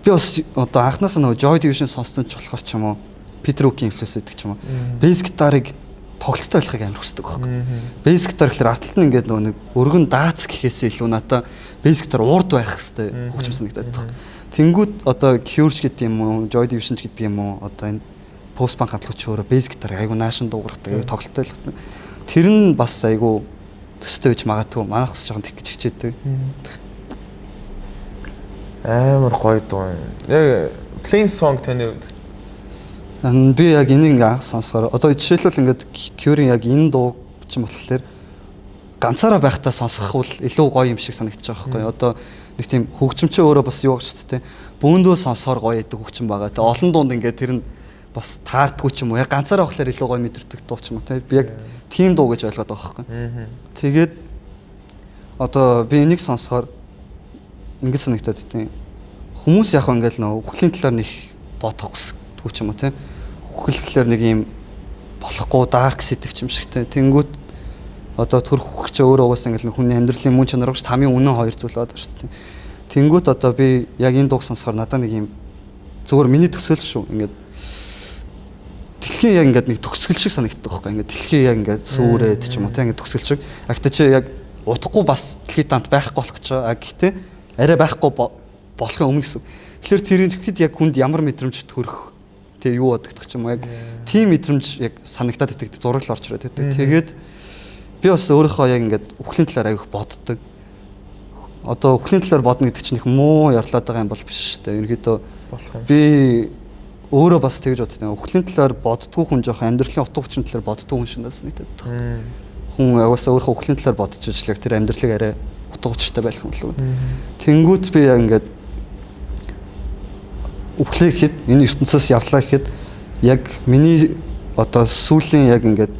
би бас одоо анхнаасаа нөгөө Joy Division сонссон ч болохоор ч юм уу Peter Hook-ийн инфлюенс гэдэг ч юм уу. Bass гитарыг тоглолттой болохыг амар хүсдэг байхгүй. Bass гитар гэхэлэр ард талд нь ингээд нөгөө нэг өргөн даац гэхээсээ илүү надаа bass гитар урд байх хэвээр хөгжим санагдаад байна. Тэнгүүд одоо Cure гэдэг юм уу, Joy Division гэдэг юм уу одоо энэ пост банк хамтлагч өөрөө bass гитар айгу наашин дуугардаг, тоглолттой л. Тэр нь бас айгу төстэй байж магадгүй. Манайх бас жоохон тэг гэж хичээдэг. Амар гоё дуу юм. Яг Plain Song таны үед. Би яг энийг ингээ анх сонсохоор одоо жишээлбэл ингээд Cure-ийн яг энэ дуу ч юм болохоор ганцаараа байхдаа сонсох бол илүү гоё юм шиг санагдчих واخхой. Одоо нэг тийм хөгжимч өөрөө бас юу гэж ч тийм бөөндөө сонсохоор гоё идэг хөгжим байгаа. Тэгээ олон дунд ингээ тэр нь бас таардгүй ч юм уу. Яг ганцаараа болохоор илүү гоё мэдэрдэг дуу ч юм уу тийм. Би яг тийм дуу гэж ойлгоод байгаа واخхой. Тэгээд одоо би энийг сонсохоор ингэ санагдаад тийм хүмүүс яг ингээл нөө үхлийн талаар нэг бодох хүсдэггүй ч юм уу тийм. Үхэл гэхэлэр нэг юм болохгүй dark сэдв ч юм шиг тийм. Тэнгүүт одоо төр хөгч өөрөө уус ингээл хүний амьдралын мөн чанар гэж хамгийн үнэн хоёр зүйл байдаг шүү дээ. Тэнгүүт одоо би яг энэ дууг сонсохоор надад нэг юм зүгээр миний төсөөл шүү. Ингээд дэлхийн яг ингээд нэг төгсгөл шиг санагддаг байхгүй. Ингээд дэлхийн яг ингээд сүрээд ч юм уу тийм ингээд төгсгөл шиг. Агтаа чи яг удахгүй бас дэлхийд дамт байхгүй болох гэж байгаа. Гэхдээ арай байхгүй болохын өмнө гэсэн. Тэгэхээр тэр ихэд яг хүнд ямар мэдрэмж төрөх тэг юу бодогдох ч юм уу яг тийм мэдрэмж яг санагдаад идэг зураг орж ирээд байдаг. Тэгээд би бас өөрийнхөө яг ингээд үхлийн талаар аявих боддог. Одоо үхлийн талаар бодно гэдэг чинь их муу ярлаад байгаа юм бол биш шүү дээ. Ерөнхийдөө болох юм. Би өөрөө бас тэгж боддог. Үхлийн талаар боддгоо хүн жоох амьдралын утга учирын талаар боддгоо хүн шинээс нийтэд. Хүн аваасаа өөрийнхөө үхлийн талаар бодож ижлэг тэр амьдралыг арай утга учиртай байх юм болов. Тэнгүүт би яг ингээд үхлээ гэхэд энэ ертөнцөөс явлаа гэхэд яг миний одоо сүүлийн яг ингээд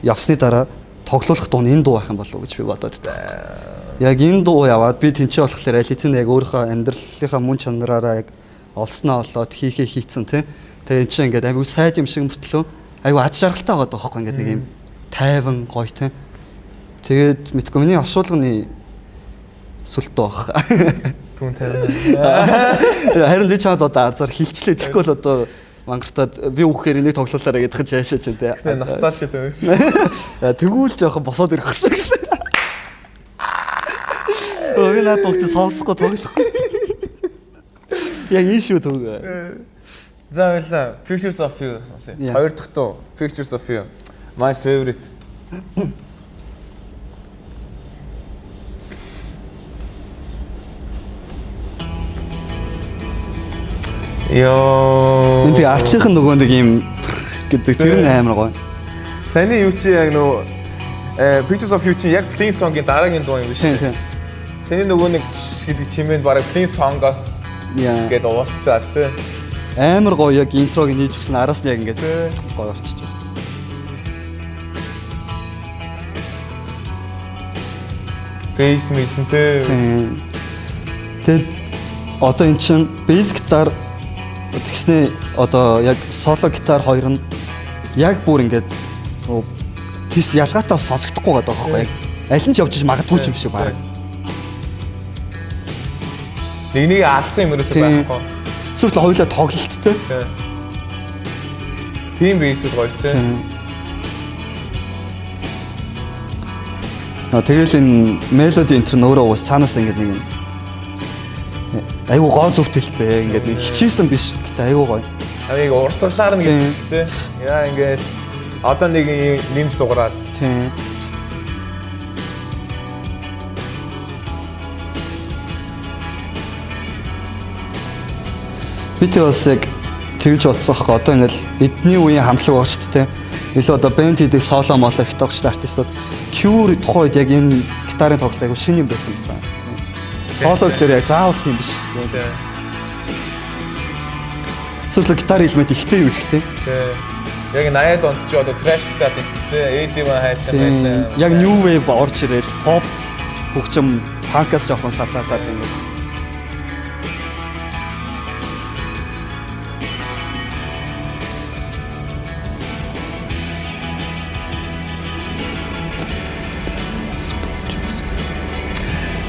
явсны дараа тоглох дуу нь энэ дуу байх юм болов уу гэж би бодоод байна. Яг энэ дуу яваад би тэнцээ болохоор аль хэзээ яг өөрийнхөө амьдралынхаа мөн чанараараа яг олсноо олоод хийцэн тий. Тэгээ энэ чинь ингээд аюу сайд юм шиг мөртлөө аюу ад жаргалтай байгаа байхгүй ингээд нэг юм тайван гоё тий. Тэгээд мэдгүй миний оршуулганы сүлтөө баг. Түн тайван. Харин би чамд одоо азар хилчлээ тэгэхгүй л одоо мангартаад би үхэхээр энийг тоглуулаараа гэдгэж яашаа ч дээ. Тэгснэ ностальжи тавь. Тэгвэл жоохон босоод ирэх шиг. Өө наад дууч сонсохгүй тоглохгүй. Яг энэ шүү төг. За баярлаа. Pictures of You сонсъё. Хоёр дахь дуу Pictures of You. My favorite. Ёо. Энд артлынх нь нөгөө нэг юм гэдэг тэр нь амар гоё. Саяны юу чи яг нөгөө Pictures of You чи яг Plain Song-ийн дараагийн дуу юм биш үү? Тийм. Тэний нөгөө нэг гэдэг чимээнд бараг Plain Song-оос гээд уусчаа тий. Амар гоё яг интрог нээж өгсөн араас нь яг ингээд гоё орчиж байгаа. Bass мэлсэн тий. Тэгэд одоо эн чин bass гитар тэгснээ одоо яг соло гитар хоёр нь яг бүр ингээд тийс ялгаатай сонсогдохгүй байгаа байхгүй яг аль нь ч явж магадгүй юм шиг баг. Нэг алсан юм ерөөсөй байхгүй. Сүртэл хоёулаа тоглолттой. Тийм бейсүүд гоё тий. Тэгэл энэ мелоди энтер нөөрөө уус цаанаас ингээд нэг юм айгу гоо зүвтэлтэй ингээд нэг хичээсэн биш гэтээ айгу гоё. Авиг урсгалаар нь гэдэг шиг тий. Яа ингээд одоо нэг нэмж дугаараад. Тийм. Би бас яг тэгж бодсон аахгүй одоо ингээл эдний үеийн хамтлаг байгаа шүү дээ. Илүү одоо бэнд хийдэг соло моло их тогч артистууд Cure тухайн үед яг энэ гитарын тоглолт айгу шинэ юм байсан байна. Соло гэхээр яг заавал тийм биш. Сүлээ гитар хэлмэт ихтэй юу ихтэй. Тий. Яг 80-аад онд ч одоо trash гитар хэлтэй AD маа хайцсан байсан. Яг new wave орж ирээд pop хөгжим панкас жоохон салаалал ингээд.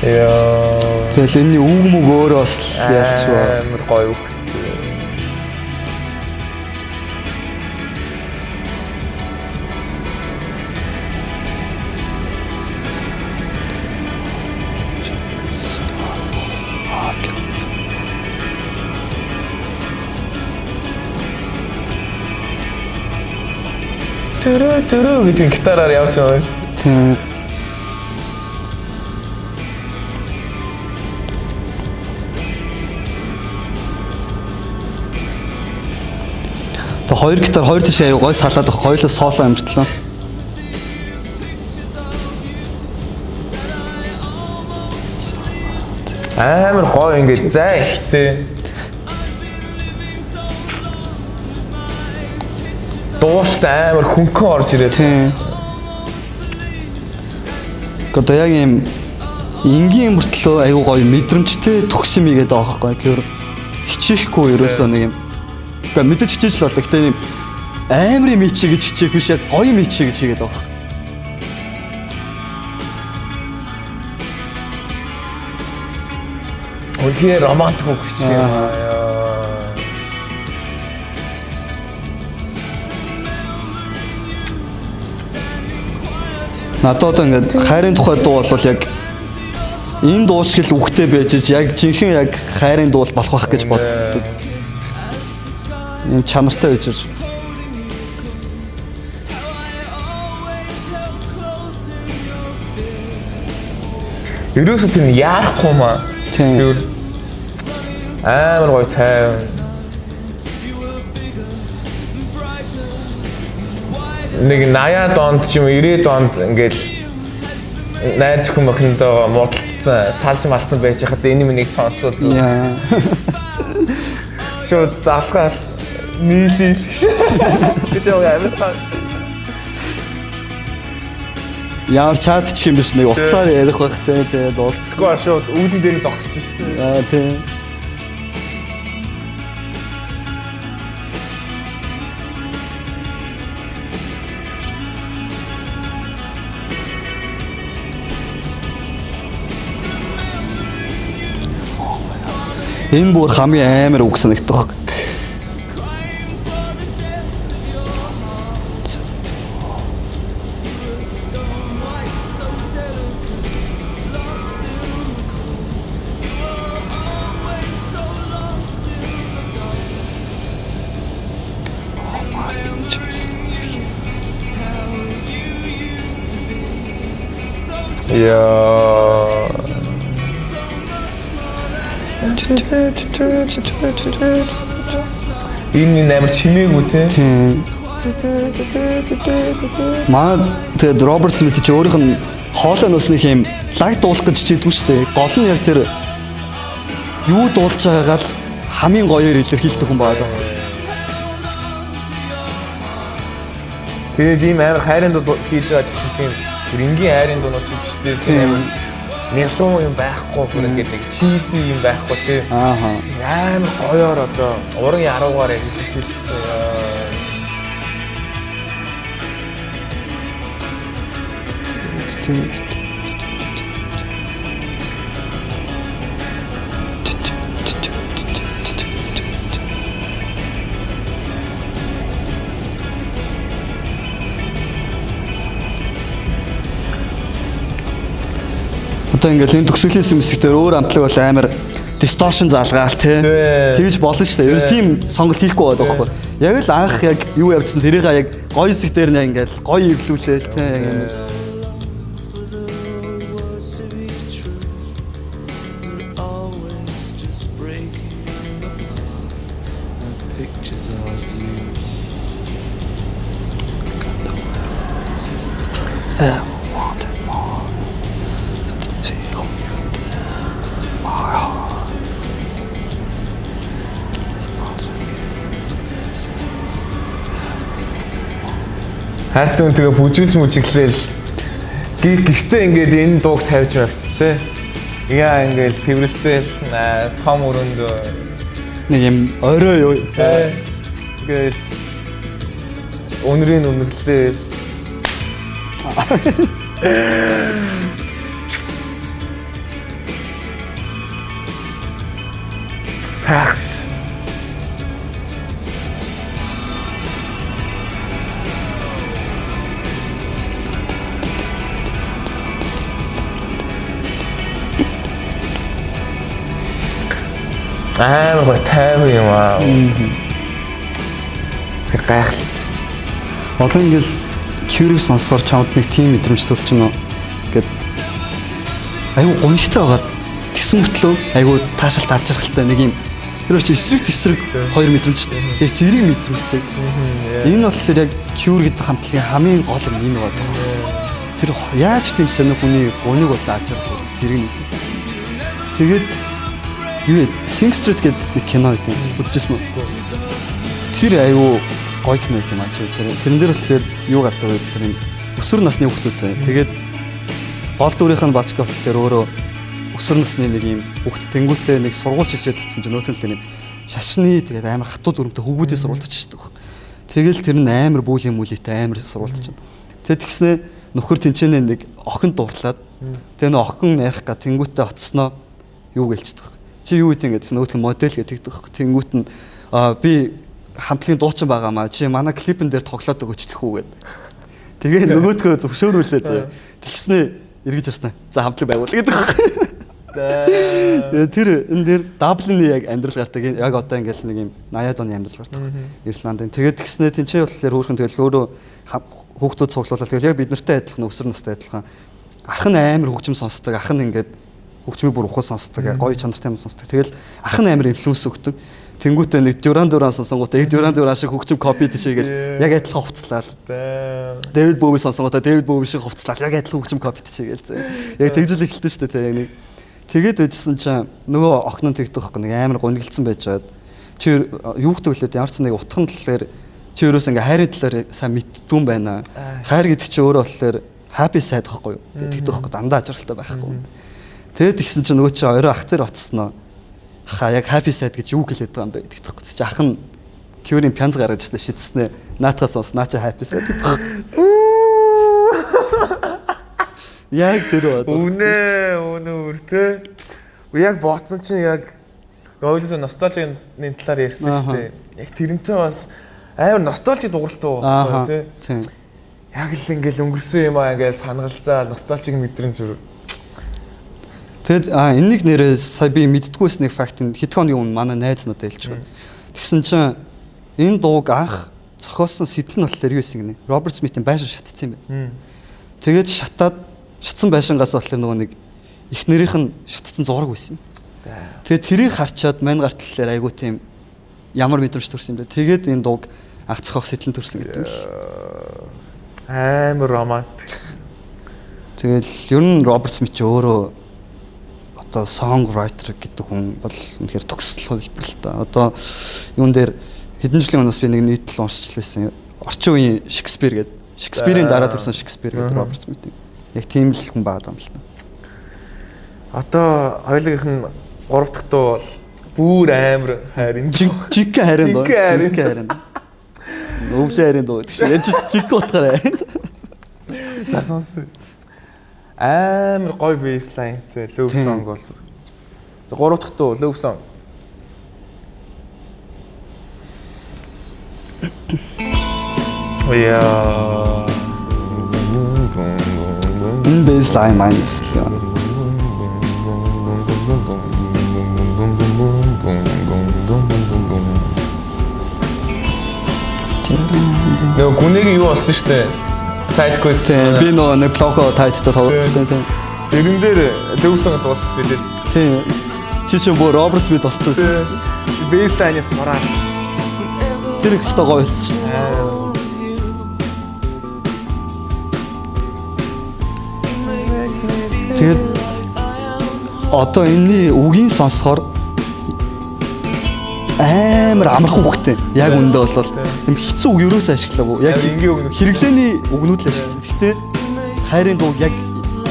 Яа. Тэгэл энэний үг мөг өөрөө бас ялчгаа. Амар гоё үг. Түрүү гэдэг гитараар явж байгаа юм. Тийм. Хоёр гитар хоёр тийш аяа гой салаад баг хоёулаа соло амжилтлаа. Амар гоё ингээд зай ихтэй. Дуустай амар хөнгөн орж ирээд. Тийм. Гэхдээ яг юм энгийн мөртлөө аягүй гоё мэдрэмжтэй төгсөн мигээд байгаа байхгүй гэр хичээхгүй ерөөсөө нэг юм. Гэхдээ мэдээж хичээж л бол гэхдээ юм аамрын мичи гэж хичээх биш яг гоё мичи гэж хийгээд байгаа. Үнэхээр романтик үг чи юм аа. Надад ингээд хайрын тухай дуу бол яг энэ дуу шиг л үхтэй байж яг жинхэнэ яг хайрын дуу болох байх гэж боддог. Ийм чанартай байж. Ерөөсөө тийм яахгүй маа. Тийм. Амар гоё тайван. Нэг 80-аад онд ч юм уу 90-ад онд ингээл найз хүн охиндоо муудалцсан, салж малцсан байж хахад энэ минийг сонсвол Яа. шууд залхаад нийлээ гэж яваасан. Ямар чат ч юм биш нэг уцаар ярих байх те тэгээд Сквар шууд үүдэн дээр зогсож шээ. аа тийм. Энэ бүр хамгийн амар үг санагдах. Яа. Энэ амар чимээгүй те. Манай тэгээд Роберт Смит ч өөрийнх нь хоолой нусныг юм лаг дуулах гэж хичээдгүй шүү дээ. Гол нь яг тэр юу дуулж байгаагаа л хамгийн гоёор илэрхийлдэг хүн байдаг. Тэгээд ийм амар хайрын дуу хийж байгаа гэсэн тийм энгийн хайрын дуунууд ч гэдэг тийм амар нэлтон юм байхгүй гэдэг нэг чизи юм байхгүй тий. Ааха. Амар гоёор одоо уран яруугаар хэлсэн. Одоо ингээл энэ төгсгөлийн мэсгээр өөр амтлаг бол амар distortion заалгаал тий. Тэгж болно шүү дээ. Ерөөс тийм сонголт хийхгүй байдаг байхгүй. Яг л анх яг юу явьдсан тэрийг яг гоё хэсэг дээр нэ ингээл гоё эвлүүлээл тий яг юм. Хайртай хүн тэгээ бүжиглж мүжиглээл гişтэй ингээд энэ дууг тавьж явц те. Яа ингээд феврэлтэл том өрөөнд Нэг юм орой юу те. Ингээд өнрийн үнэрлээ. Сах. Амар тайван юм аа. Тэр гайхалтай. Одоо ингээл Cure-ийг сонсохоор чамд нэг тийм мэдрэмж төрчихнө гэд айгу гонхтой байгаа. Тэгсэн мөртлөө айгу таашаал тааж жаргалтай нэг юм Тэр чи эсрэг тесрэг 2 мэдрэмжтэй. Тэгээ зэрэг мэдрүүлдэг. Энэ болохоор яг Cure гэдэг хамтлагийн хамгийн гол нь энэ байдаг. Тэр яаж тийм сонир хүний унийг бол ааж байгаа зэрэг нийлсэн. Тэгээд юу вэ? Sing Street гэдэг нэг кино байдаг. Үзчихсэн үү? Тэр аюу гоё кино гэдэг юм аа чи үзээрэй. Тэрэн дээр болохоор юу гардаг вэ гэхээр өсвөр насны хүүхдүүд заяа. Тэгээд гол дүрийнх нь бачка болохоор өөрөө өсвөр насны нэг юм хүүхд тэнгуүтэй нэг сургууль хичээд татсан чинь нөөтөн л нэг шашны тэгээд амар хатуу дүрмтэй хөвгүүдийн сургуульд очиждаг баг. Тэгэл тэр нь амар бүүлийн мүлээтэй амар сургуульд чинь. Тэгээд тэгснэ нөхөр тэнчэнэ нэг охин дуурлаад тэгээд нөө охин ярих га тэнгуүтэй оцсноо юу гэлцдэг. Чи юу гэдэг ингэдсэн нөөтгөн модель гэдэг баг. Тэнгуүт нь би хамтлагийн дуучин байгаамаа чи манай клипэн дээр тоглоод өгөөч тэхүү гэд. Тэгээ нөгөөдгөө зөвшөөрүүлээ заа. Тэгснэ эргэж ирсэн. За хамтлаг байгуул гэдэг. Тэр энэ дээр Даблины яг амьдрал гардаг. Яг одоо ингээл нэг юм 80-аад оны амьдрал гардаг. Ирландын. Тэгээд тэгснэ тэнцээ болохоор хөөрхөн тэгэл өөрөө хүүхдүүд цуглуулаад тэгэл яг бид нартай адилхан өсвөр настай адилхан. Ах нь амар хөгжим сонсдог. Ах нь ингээд хөгжмийг бүр ухаан сонсдог. Гоё чанартай юм сонсдог. Тэгэл ах нь амар инфлюенс өгдөг. Тэнгүүтээ нэг Duran Duran сонсонгуудаа Duran Duran шиг хөгжим копи тийшээгээл яг адилхан хувцлаа. David Bowie сонсонгуудаа David Bowie шиг хувцлаа. Яг адилхан хөгжим копи тийшээгээл зэ. Яг тэгжэл эхэлсэн шүү дээ яг нэг. Тэгээд байжсэн чинь нөгөө охин нь тэгдэг байхгүй нэг амар гонглцсан байж байгаад чи юу гэдэг лээ ямар ч нэг утхан талаар чи өөрөөс ингээ хайрын талаар сайн мэддгүй юм байна. Хайр гэдэг чи өөрөө болохоор happy sad гэхгүй юу тэгдэг байхгүй дандаа ажралтай байхгүй. Тэгээд тэгсэн чинь нөгөө чи орой ах цэр оцсноо. Ха яг happy sad гэж юу хэлээд байгаа юм бэ гэдэг тэгэхгүй. Чи ах нь Cure-ийн пянз гаргаж ирсэн шидснэ. Наатахаас сонс наа чи happy sad гэдэг. Яг тэр бод. Үнэ үртэй. Яг бооцсон чинь яг ойлсоо ностальжийн талаар ярьсан шүү дээ. Яг тэрнтэй бас амар ностальжи дууралтай байхгүй тий. Яг л ингээл өнгөрсөн юм аа ингээл санагалзаа ностальжиг мэдрэмж өөр. Тэгэд энэнийг нэрээ сая би мэддггүйс нэг факт нь хэдхэн оны өмнө манай найз надад хэлж байгаа. Тэгсэн чинь энэ дууг анх зохиосон сэтэл нь болохоор юу байсан гинэ? Роберт Смитийн байшин шатцсан юм байна. Тэгээд шатсан байшингаас болохоор нөгөө нэг их нэрийнх нь шатцсан зураг байсан. Тэгээд тэрийг харчаад мань гартлаар айгуу тийм ямар мэдрэмж төрсөн юм бэ? Тэгээд энэ дууг анх зохиох сэтэл нь төрсөн гэдэг юм л. Амар романтик. Тэгэл ер нь Роберт Смит ч өөрөө одоо songwriter гэдэг хүн бол үнэхээр төгсөл хэлбэр л та. Одоо юун дээр хэдэн жилийн өмнөөс би нэг нийтлэл уншиж лээсэн. Орчин үеийн Шекспир гэдэг. Шекспирийн дараа төрсэн Шекспир гэдэг Роберт Смит. Яг тийм л хүн байгаа юм л та. Одоо хоёулынх нь 3 дахь дуу бол бүр амар хайрын. Жиг хайрын дуу. Жиг хайрын. Өвлөө хайрын дуу гэдэг чинь яаж жиг утгаарай. За сонс. Амар гоё бейслайнтэй love song бол. За 3 дахь дуу love song. Яа. Baseline minus. Нөгөө гүнэгийн юу болсон штэ? Side quest. Би нөгөө плохо тайттай тоглолттой тийм. Тэрэн дээр лөвсөн дуусч билээ. Тийм. Чи ч бүр Роберт Смит болцсон байсан. Baseline-с мараа. Тэр их ч гоё болсон шүү. Тэгээд одоо энэний үгийн сонсохоор амар амархан хөхтэй. Яг үндэ бол юм хэцүү үг ерөөсөө ашиглаагүй. Яг хэрэглээний үгнүүд л ашигласан. Гэхдээ хайрын дуу яг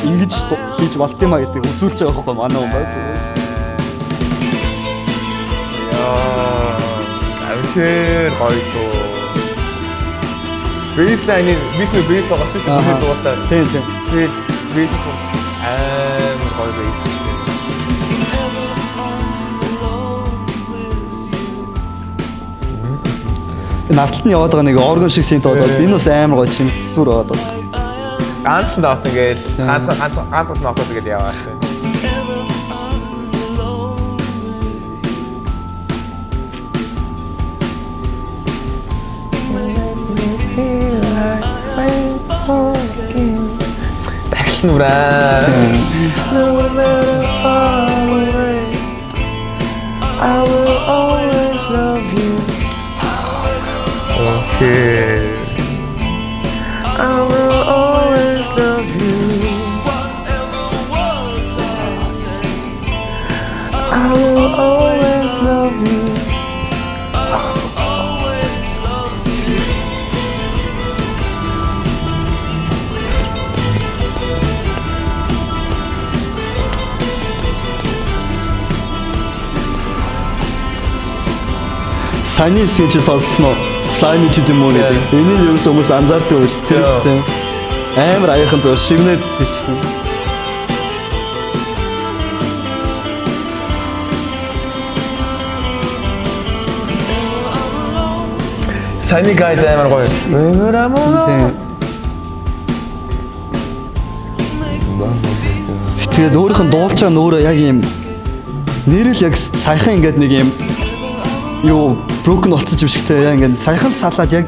ингэж хийж болт юм а гэдэг үзүүлж байгаа байхгүй манай хүн байна. Яа, авир гоё дуу. Baseline-ийн бейс тоглосон шүү дээ дуулаад. Тийм тийм. Тэгэл бейсээс сонсож амар гоё бейс. Энэ арталтны яваад байгаа нэг орган шиг синт бодоод энэ бас амар гоё шимтгэлбэр болоод байна. Ганц л нот ингээл ганцаас нотод тэгэл яваад байна. Дахлын үрээ. I will Okay. I will always love you. I will always love you. Саний сэж сонсноо. Fly Me to the Moon гэдэг. Энийг юу гэсэн хүмүүс анзаардаг үл тийм. Амар аяхан зур шивнээд хэлчихсэн. Саний гайд амар гоё. Тэгээд өөрийнх нь дуулж байгаа нөөрэ яг юм нэрэл яг саяхан ингээд нэг юм юу broken болцсон юм шигтэй яа ингээд саяхан салаад яг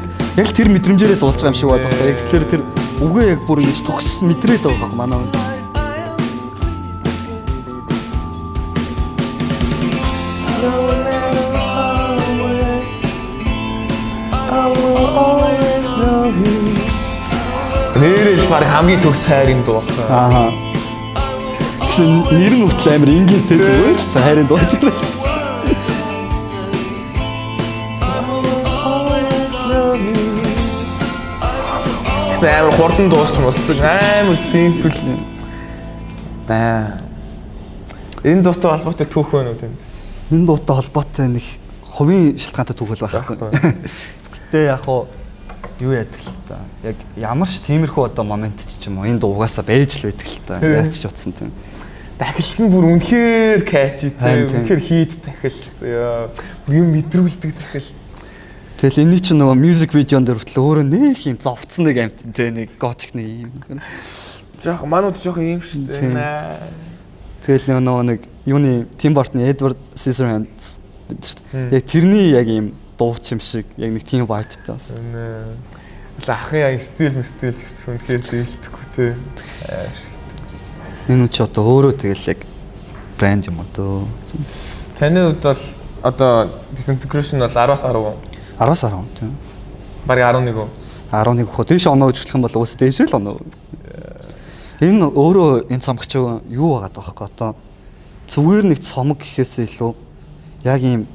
тэр мэдрэмжээрээ дуулж байгаа юм шиг байдаг байхгүй. Яг тэгэхээр тэр үгээ яг бүр ингэж төгс мэдрээд байгаа байхгүй манай. Нэрэл баг хамгийн төгс хайрын дуу байхгүй. Аа. Гэсэн нэр нь хүртэл амар ингийн тэр зүгээр хайрын дуу гэдэг. Амар хурдан дуусч мусдаг амар simple. Баа. Энэ дуутай холбоотой түүх байна уу тийм? Энэ дуутай холбоотой нэг хувийн шалтгаантай түүх байхгүй. Гэтэ яг хуу юу яадаг л та. Яг ямар ч тиймэрхүү одоо момент ч юм уу энэ дуугаасаа байж л байдаг л та. Яаж ч утсан тийм. Дахилт нь бүр үнэхээр catchy тийм. Үнэхээр хийд дахил. Бүр юм мэдрүүлдэг дахил. Тэгэл энэ чинь нөгөө music видеон дээр хүртэл өөрөө нэг юм зовцсон нэг амт тэ нэг готик нэг юм. Жохо манууд жохо юм шүү дээ. Тэгэл нөгөө нэг юуны Tim Burton Edward Scissorhands гэдэг шүү дээ. Яг тэрний яг юм дууч юм шиг яг нэг тийм vibe-тай бас. Ахын яг стил гэсэн үнэхээр дээлдэхгүй те. Энэ ч одоо өөрөө тэгэл яг брэнд юм одоо. Таны хувьд бол одоо Disintegration бол 10-аас 10. 10-аас 10 тийм. Бараг 11 үү? 11 хөө тийш оноо үжиглэх юм бол уус дээш л оноо. Энэ өөрөө энэ цомгч юу байгаа даахгүй одоо зүгээр нэг цомог гэхээс илүү яг ийм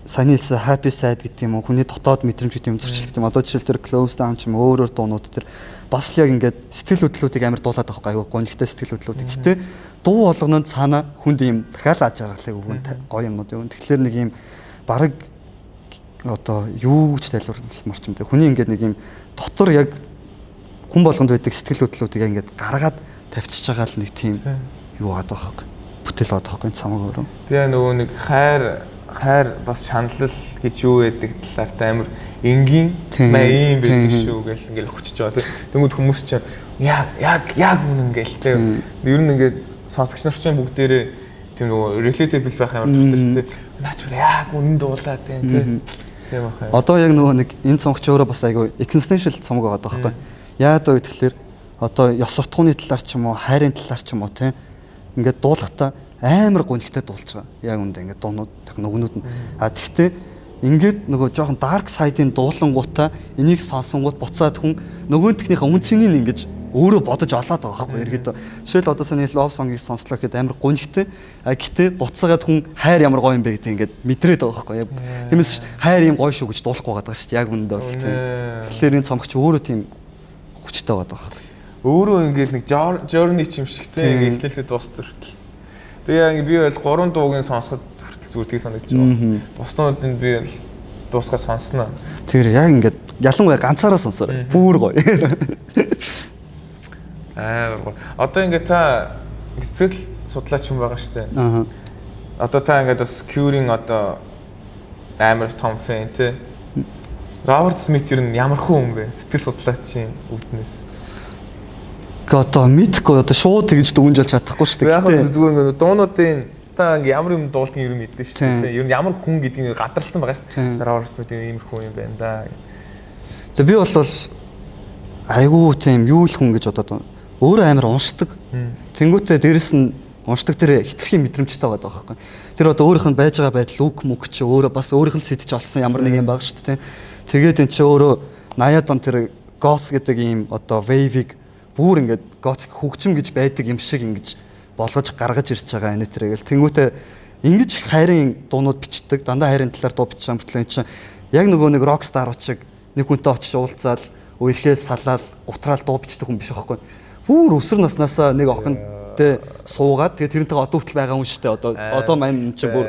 саний хэлсэн happy sad гэдэг юм уу хүний дотоод мэдрэмж гэдэг юм зөрчилдөг юм. Одоо жишээл тэр close down ч юм өөрөөр дуунууд тэр бас л яг ингээд сэтгэл хөдлөлүүдийг амар дуулаад байгаа аюу гонигтай сэтгэл хөдлөлүүдийг. Гэтэ дуу болгононд цаана хүнд ийм дахиад аж аргалыг өгөн гоё юмнууд өгөн. Тэгэхээр нэг ийм бараг одоо юу гэж тайлбарламар ч юм те хүний ингээд нэг ийм дотор яг хүн болгонд байдаг сэтгэл хөдлөлүүдийг ингээд гаргаад тавьчихж байгаа л нэг тийм юу байгаа байхгүй бүтээл байгаа байхгүй цамаг өөрөө. Тэгээ нөгөө нэг хайр бас шаналл гэж юу байдаг талаар амар энгийн маяг юм байдаг шүү гэл ингээл хүчиж байгаа тийм. Тэнгүүд хүмүүс чинь яг үнэн гээл тийм. Ер нь ингээд сонсогч нар чинь бүгдээрээ тийм нөгөө relatable байх амар дуртай шүү дээ. Наач яг үнэн дуулаа тийм. Тийм бахаа. Одоо яг нөгөө нэг энэ цомгч өөрөө бас айгүй existential цомог байгаа байхгүй. Яагаад вэ гэхээр одоо ёс суртахууны талаар ч юм уу хайрын талаар ч юм уу тийм. Ингээд дуулахдаа амар гонигтай дуулж байгаа. Яг үндэ ингээд дуунууд нөгнүүд нь. Тэгтээ ингээд нөгөө жоохон dark side-ийн дуулангуудаа энийг сонсонгууд буцаад хүн нөгөө техникийн үнцнийг ингэж өөрөө бодож олоод байгаа байхгүй ергээд. Жишээл одоо саний love song-ыг сонслоо гэхэд амар гонигтай. Гэтээ буцаагаад хүн хайр ямар гоё юм бэ гэдэг ингээд мэдрээд байгаа байхгүй. Тиймээс хайр юм гоё шүү гэж дуулахгүй байгаа шүү дээ. Яг үндэ бол тийм. Тэгэхээр энэ цомгч өөрөө тийм хүчтэй байгаа байхгүй. Өөрөө ингээд нэг journey ч юм шигтэй ингээд эхлэлтэй дуусдаг хүртэл. Тэгээ ингээд би бол 3 дуугийн сонсоход хүртэл зүгээр тийг санагдаж байгаа. Бусдуудын би бол дуусгаа сонсноо. Тэр яг ингээд ялангуяа ганцаараа сонсороо. Бүр гоё. Одоо ингээд та сэтгэл судлаач юм байгаа шүү дээ. Одоо та ингээд бас Cure-ийн одоо амар том фэн тий. Robert Smith ер нь ямар хүн бэ? Сэтгэл судлаачийн үүднээс. Одоо мэдгүй одоо шууд тэгж дүнжэлж чадахгүй шүү дээ. Яг нь зүгээр ингээд дуунуудын та ингээд ямар юм дуултын юм мэднэ шүү дээ. Ер нь ямар хүн гэдгийг гадралсан байгаа шүү дээ. Robert Smith ийм хүн юм байна да. За би бол айгүй тийм юу л хүн гэж бодоод өөрөө амар уншдаг. Тэнгүүтээ дээрэс нь уншдаг тэр хитрхи мэдрэмжтэй байгаа байхгүй. Тэр одоо өөрийнх нь байж байгаа байдал үг мөг чи өөрөө бас өөрийнх нь сэтж олсон ямар нэг юм баг шүү дээ. Тэгээд энэ чи өөрөө 80-аад он тэр goth гэдэг ийм одоо wave-ийг бүр ингээд goth хөгжим гэж байдаг юм шиг ингэж болгож гаргаж ирж байгаа энэ тэрэгэл тэнгуүтээ ингэж хайрын дуунууд бичдэг дандаа хайрын талаар дуу бичсэн мөртлөө энэ чинь яг нөгөө нэг rockstar шиг нэг хүнтэй очиж уулзаал үерхэл салаал гутраал дуу бичдэг хүн биш байхгүй бүр өсвөр наснаасаа нэг охинтой суугаад тэгээ тэрнтэйгээ одоо хүртэл байгаа хүн шүү дээ одоо маань энэ чинь бүр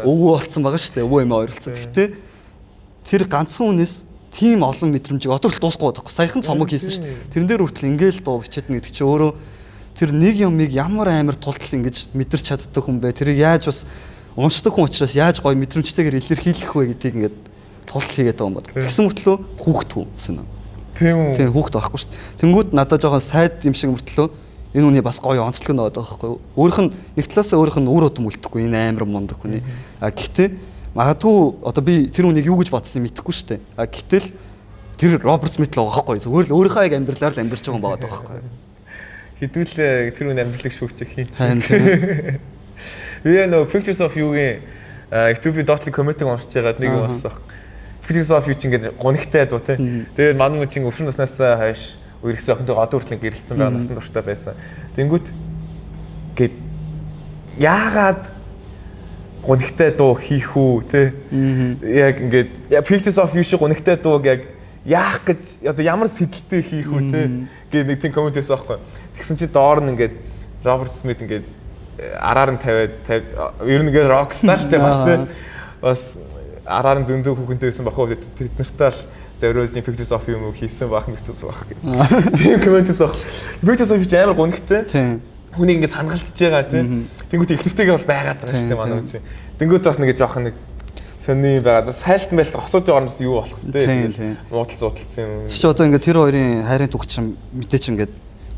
өвөө болцсон байгаа шүү дээ өвөө эмээ ойрлцсон гэхдээ тэр ганцхан хүнээс тийм олон мэдрэмжийг одоо л дуусахгүй байхгүй саяхан цомог хийсэн шүү дээ тэрэн дээр хүртэл ингээл дуу бичээд нэг чи өөрөө тэр нэг юмыг ямар амар тултал ингэж мэдэрч чаддаг хүн бэ тэрийг яаж бас уншдаг хүн учраас яаж гоё мэдрэмжтэйгээр илэрхийлэх вэ гэдгийг ингээд тултал хийгээд байгаа юм байна тэгсэн мөртлөө хүүхд хүн сүнэ тийм хүүхд байхгүй шүү дээ тэнгүүд надад жоохон сайд юм шиг мөртлөө энэ хүний бас гоё онцлог нөөд байгаа байхгүй өөрөх нь нэг талаасаа өөрөх нь үр удам үлдэхгүй энэ амар мундаг хүний гэхдээ магадгүй одоо би тэр хүнийг юу гэж бодсныг мэдэхгүй шүү дээ гэтэл тэр Роберт Смит л байгаа байхгүй зүгээр л өөрийнхөө яг амьдралаар л амьдарч байгаа юм байгаа байхгүй хэдүүлээ тэр хүн амьдралыг шүүгчих хийн чи би нөө Pictures of You-гийн YouTube дотлог комментиг уншиж байгаад нэг юм болсон Pictures of You чинь ингээд гунигтай дуу те тэгээд мань хүн чинь өвшин наснаас хойш үргэлжсэн охинтой одоо хүртэл гэрэлцсэн байгаа насан турштай байсан тэнгүүт гээд яагаад гунигтай дуу хийх үү те яг ингээд Pictures of You шиг гунигтай дууг яг яах гэж одоо ямар сэдэлтэй хийх үү те гээд нэг тийм коммент хийсэн байхгүй тэгсэн чи доор нь ингээд Роберт Смит ингээд араар нь тавиад ер нь ингээд rockstar штэ бас араар нь зөндөө хүүхэнтэй байсан бахуу тэр нартай л зориулж Pictures of You хийсэн баах нэг зүйл байх гэх. Тийм коммент хийсэн. Pictures of You амар гонхтой. Хүнийг ингээд сангалцж байгаа тийм. Тэнгүүт их нэртэйгээ бол байгаад байгаа штэ манай хүн чинь. Тэнгүүт бас нэг жоох нэг сони байгаад бас хайлтан байлт осууд орноос юу болох вэ? Муудалцсан юм. Чи одоо ингээд тэр хоёрын хайрын түгчим мэдээч ингээд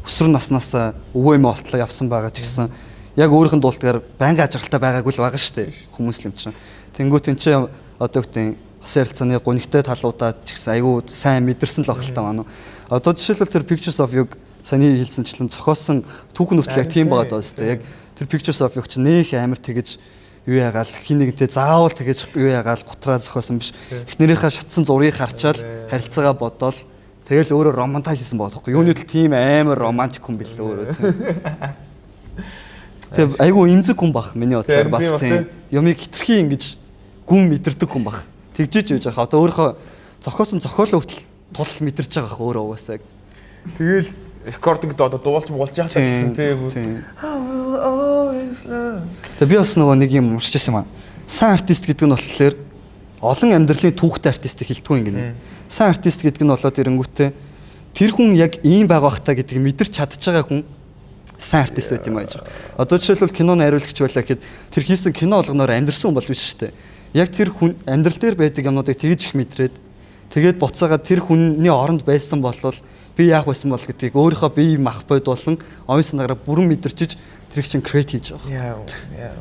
өсвөр наснаас өвөө эмээ болтлоо явсан байгаа ч гэсэн яг өөрийнх нь дуулдгаар байнга ажралтай байгаагүй л байгаа шүү дээ хүмүүс л юм чинь. Тэнгүүт эн чинь одоо үгтэй бас ярилцааны гунигтай талуудаа ч гэсэн айгүй сайн мэдэрсэн л баг л та манай. Одоо жишээлбэл тэр Pictures of You саний хэлсэнчлэн зохиосон түүхэн хүртэл яг тийм байгаа даа шүү дээ. Яг тэр Pictures of You чинь нөх амар тэгэж юу ягаал хин нэгнтэй заавал тэгэж юу ягаал гутраа зохиосон биш. Эхнэрийнхээ шатсан зургийг харчаал харилцаагаа бодоол тэгэл өөрөө романтайз хийсэн байгаа байхгүй. Юуны л тийм амар романтик хүн билээ өөрөө тийм. Тэг айгүй имзэг хүн бах миний бодлоор бас тийм юмыг хитрхи ингэж гүн мэдэрдэг хүн бах. Тэгжиж юуж яах одоо өөрөө зохиосон зохиолоо хүртэл тулс мэдэрч байгаа ах өөрөө угаасаа. Тэгэл рекординг одоо дуулж яах гэсэн тийм. Тэг би бас нөгөө нэг юм уншижсэн юм аа. Сайн артист гэдэг нь болохоор олон амьдралын түүхтэй артистыг хэлдэг юм гинэ. Сайн артист гэдэг нь болоод ирэнгүүтээ тэр хүн яг ийм байгаа хта гэдгийг мэдэрч чадж байгаа хүн сайн артист байт юм ааж. Одоо жишээлбэл киноны хариулагч байлаа гэхэд тэр хийсэн кино болгоноор амьдрсан хүн бол биш шүү дээ. Яг тэр хүн амьдрал дээр байдаг юмнуудыг тэгж их мэдрээд тэгээд буцаагаад тэр хүний оронд байсан болвол би яах байсан бол гэдгийг өөрийнхөө бие мах бод болон оюун санаагаар бүрэн мэдэрчиж тэрийг чинь create хийж байгаа.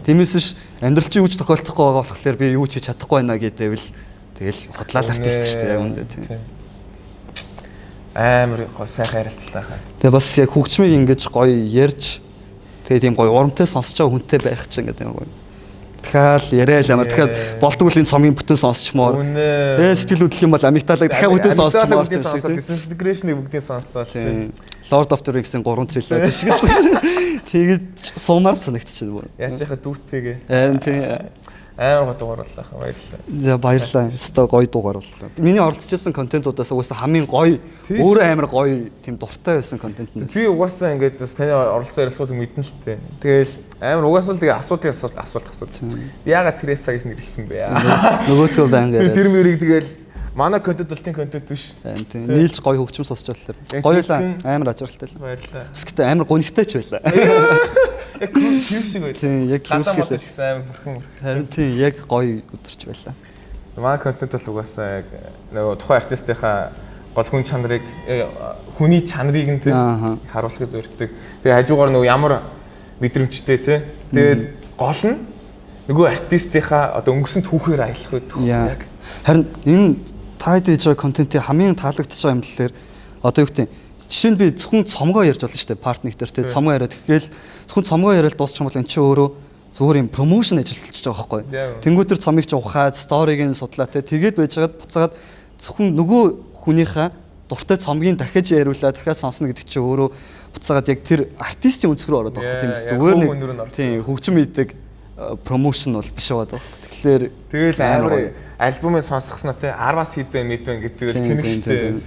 Тиймээс ш амьдрал чинь юу ч тохиолдохгүй байгаа болохоор би юу ч хийж чадахгүй байна гэдээвэл тэгэл хотлал артист шүү дээ яг үндэ тийм. Амар сайхан харилцалтай хаа. Тэгээ бас яг хөгжмийг ингэж гоё ярьж тэгээ тийм гоё урамтай сонсож байгаа хүнтэй байх чинь гэдэг юм гоё. Дахиад яриа л амар дахиад болдог үлийн цомгийн бүтэн сонсчмоор сэтгэл хөдлөх юм бол амигдалаг дахиад бүтэн сонсчмоор тийм шиг Disintegration-ыг бүгдийг сонссоо тийм Lord of the Rings-ийн 3 трилоги шиг тэгээд суумаар санагдчихэв бүр яаж яхаа дүүтэйгээ тийм амар гоо дугаарлаа баярлалаа. За баярлалаа. Өстой гоё дугаар боллоо. Миний оролцожсэн контентуудаас угаасаа хамгийн гоё өөрөө амар гоё тийм дуртай байсан контент нь. Би угаасаа ингээд бас таны оролцсон ярилцлагыг мэднэ л тээ. Тэгэл амар угаасаа л тэгээ асуулт. Яагаад Тереса гэж нэрлсэн бэ? Нөгөөдгөө байнга. Тэр мөрийг тэгэл манай контент болтын контент биш. Тийм. Нийлж гоё хөгжим сонсч болохоор. Гоёлаа амар ажралтай л. Баярлалаа. Бас гэтээ амар гонигтай ч байлаа. Яг ким шиг байл. Тийм, яг ким шиг л гэсэн амар бүрхэн. Харин тийм, яг гоё өдөрч байлаа. Манай контент бол угаасаа яг нөгөө тухайн артистийнхаа гол хүн чанарыг хүний чанарыг нь тийм харуулахыг зорддог. Тэгээ хажуугаар нөгөө ямар мэдрэмжтэй тий. Тэгээд гол нь нөгөө артистийнхаа одоо өнгөрсөн түүхээр аялах байдаг. Яг харин энэ таад хийж байгаа контентын хамгийн таалагдж байгаа юм дэлээр одоо юу гэдэг жишээ нь би зөвхөн цомгоо ярьж болно шүү дээ партнер дээр тий цомгоо яриад тэгэхээр зөвхөн цомгоо яриад дуусчих юм бол эн чинь өөрөө зүгээр юм промошн ажиллаж байгаа байхгүй. Тэнгүүд төр цомыг ч ухаад сториг нь судлаа тий тэгээд байж байгаад буцаад зөвхөн нөгөө хүнийхээ дуртай цомгийн дахиж яриулаа дахиад сонсно гэдэг чинь өөрөө буцаагаад яг тэр артистийн өнцг рүү ороод байгаа тийм ээ. Зүгээр нэг тийм хөгжим идэг промошн бол биш байгаа. Тэгэхээр тэгэл амар альбомыг сонсгосноо те 10-аас хэдэн мэдвэн гэдэг л тэнэгчтэй.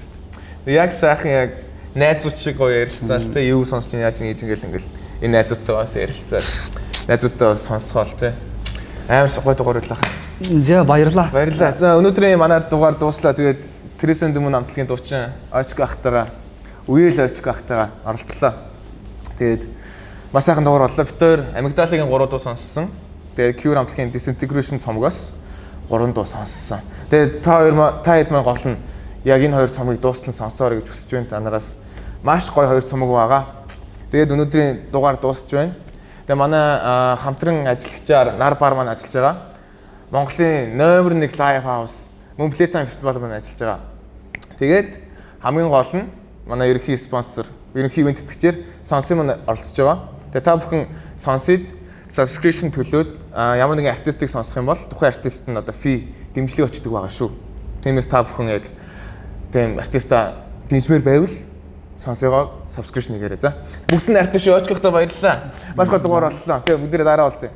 Яг сайхан яг найзууд шиг гоё ярилцаал те юу сонсч яаж ингэж ингээл энэ найзуудтайгаас ярилцаал. Найзуудтай сонсгоол те. Амар гоё дугаар байлаа. За баярлаа. Баярлаа. За өнөөдрийн манай дугаар дууслаа. Тэгээд Тэресен Дэмүн хамтлагийн дуучин Очко ахтайгаа Үеэл Очко ахтайгаа оролцлоо. Тэгээд маш сайхан дугаар боллоо. Бид хоёр Амигдалагийн 3 дуу сонссон. Тэгээд Cure хамтлагийн Disintegration цомгоос 3 дуу сонссон. Тэгээд та хэд маань гол нь яг энэ 2 цомгийг дуустал сонсоорой гэж хүсэж байна. Танараас маш гоё 2 цомог байгаа. Тэгээд өнөөдрийн дугаар дуусч байна. Тэгээд манай хамтран ажиллагчаар нар бар маань ажиллаж байгаа. Монголын номер 1 лайв хаус мөн Playtime фестивал маань ажиллаж байгаа. Тэгээд хамгийн гол нь манай ерөнхий спонсор, ерөнхий ивент тэтгэгчээр сонсын маань оролцож байгаа. Тэгээд та бүхэн сонсоод subscription төлөөд ямар нэгэн артистыг сонсох юм бол тухайн артист нь одоо fee дэмжлэг очдог байгаа шүү. Тиймээс та бүхэн яг тийм артиста дэмжмээр байвал сонсоогоо subscription хийгээрэй. За бүгд нь артист шүү. Очгохтой баярлалаа. Маш гоо дугаар боллоо. Тэгээд бүгдээрээ дараа уулзъя.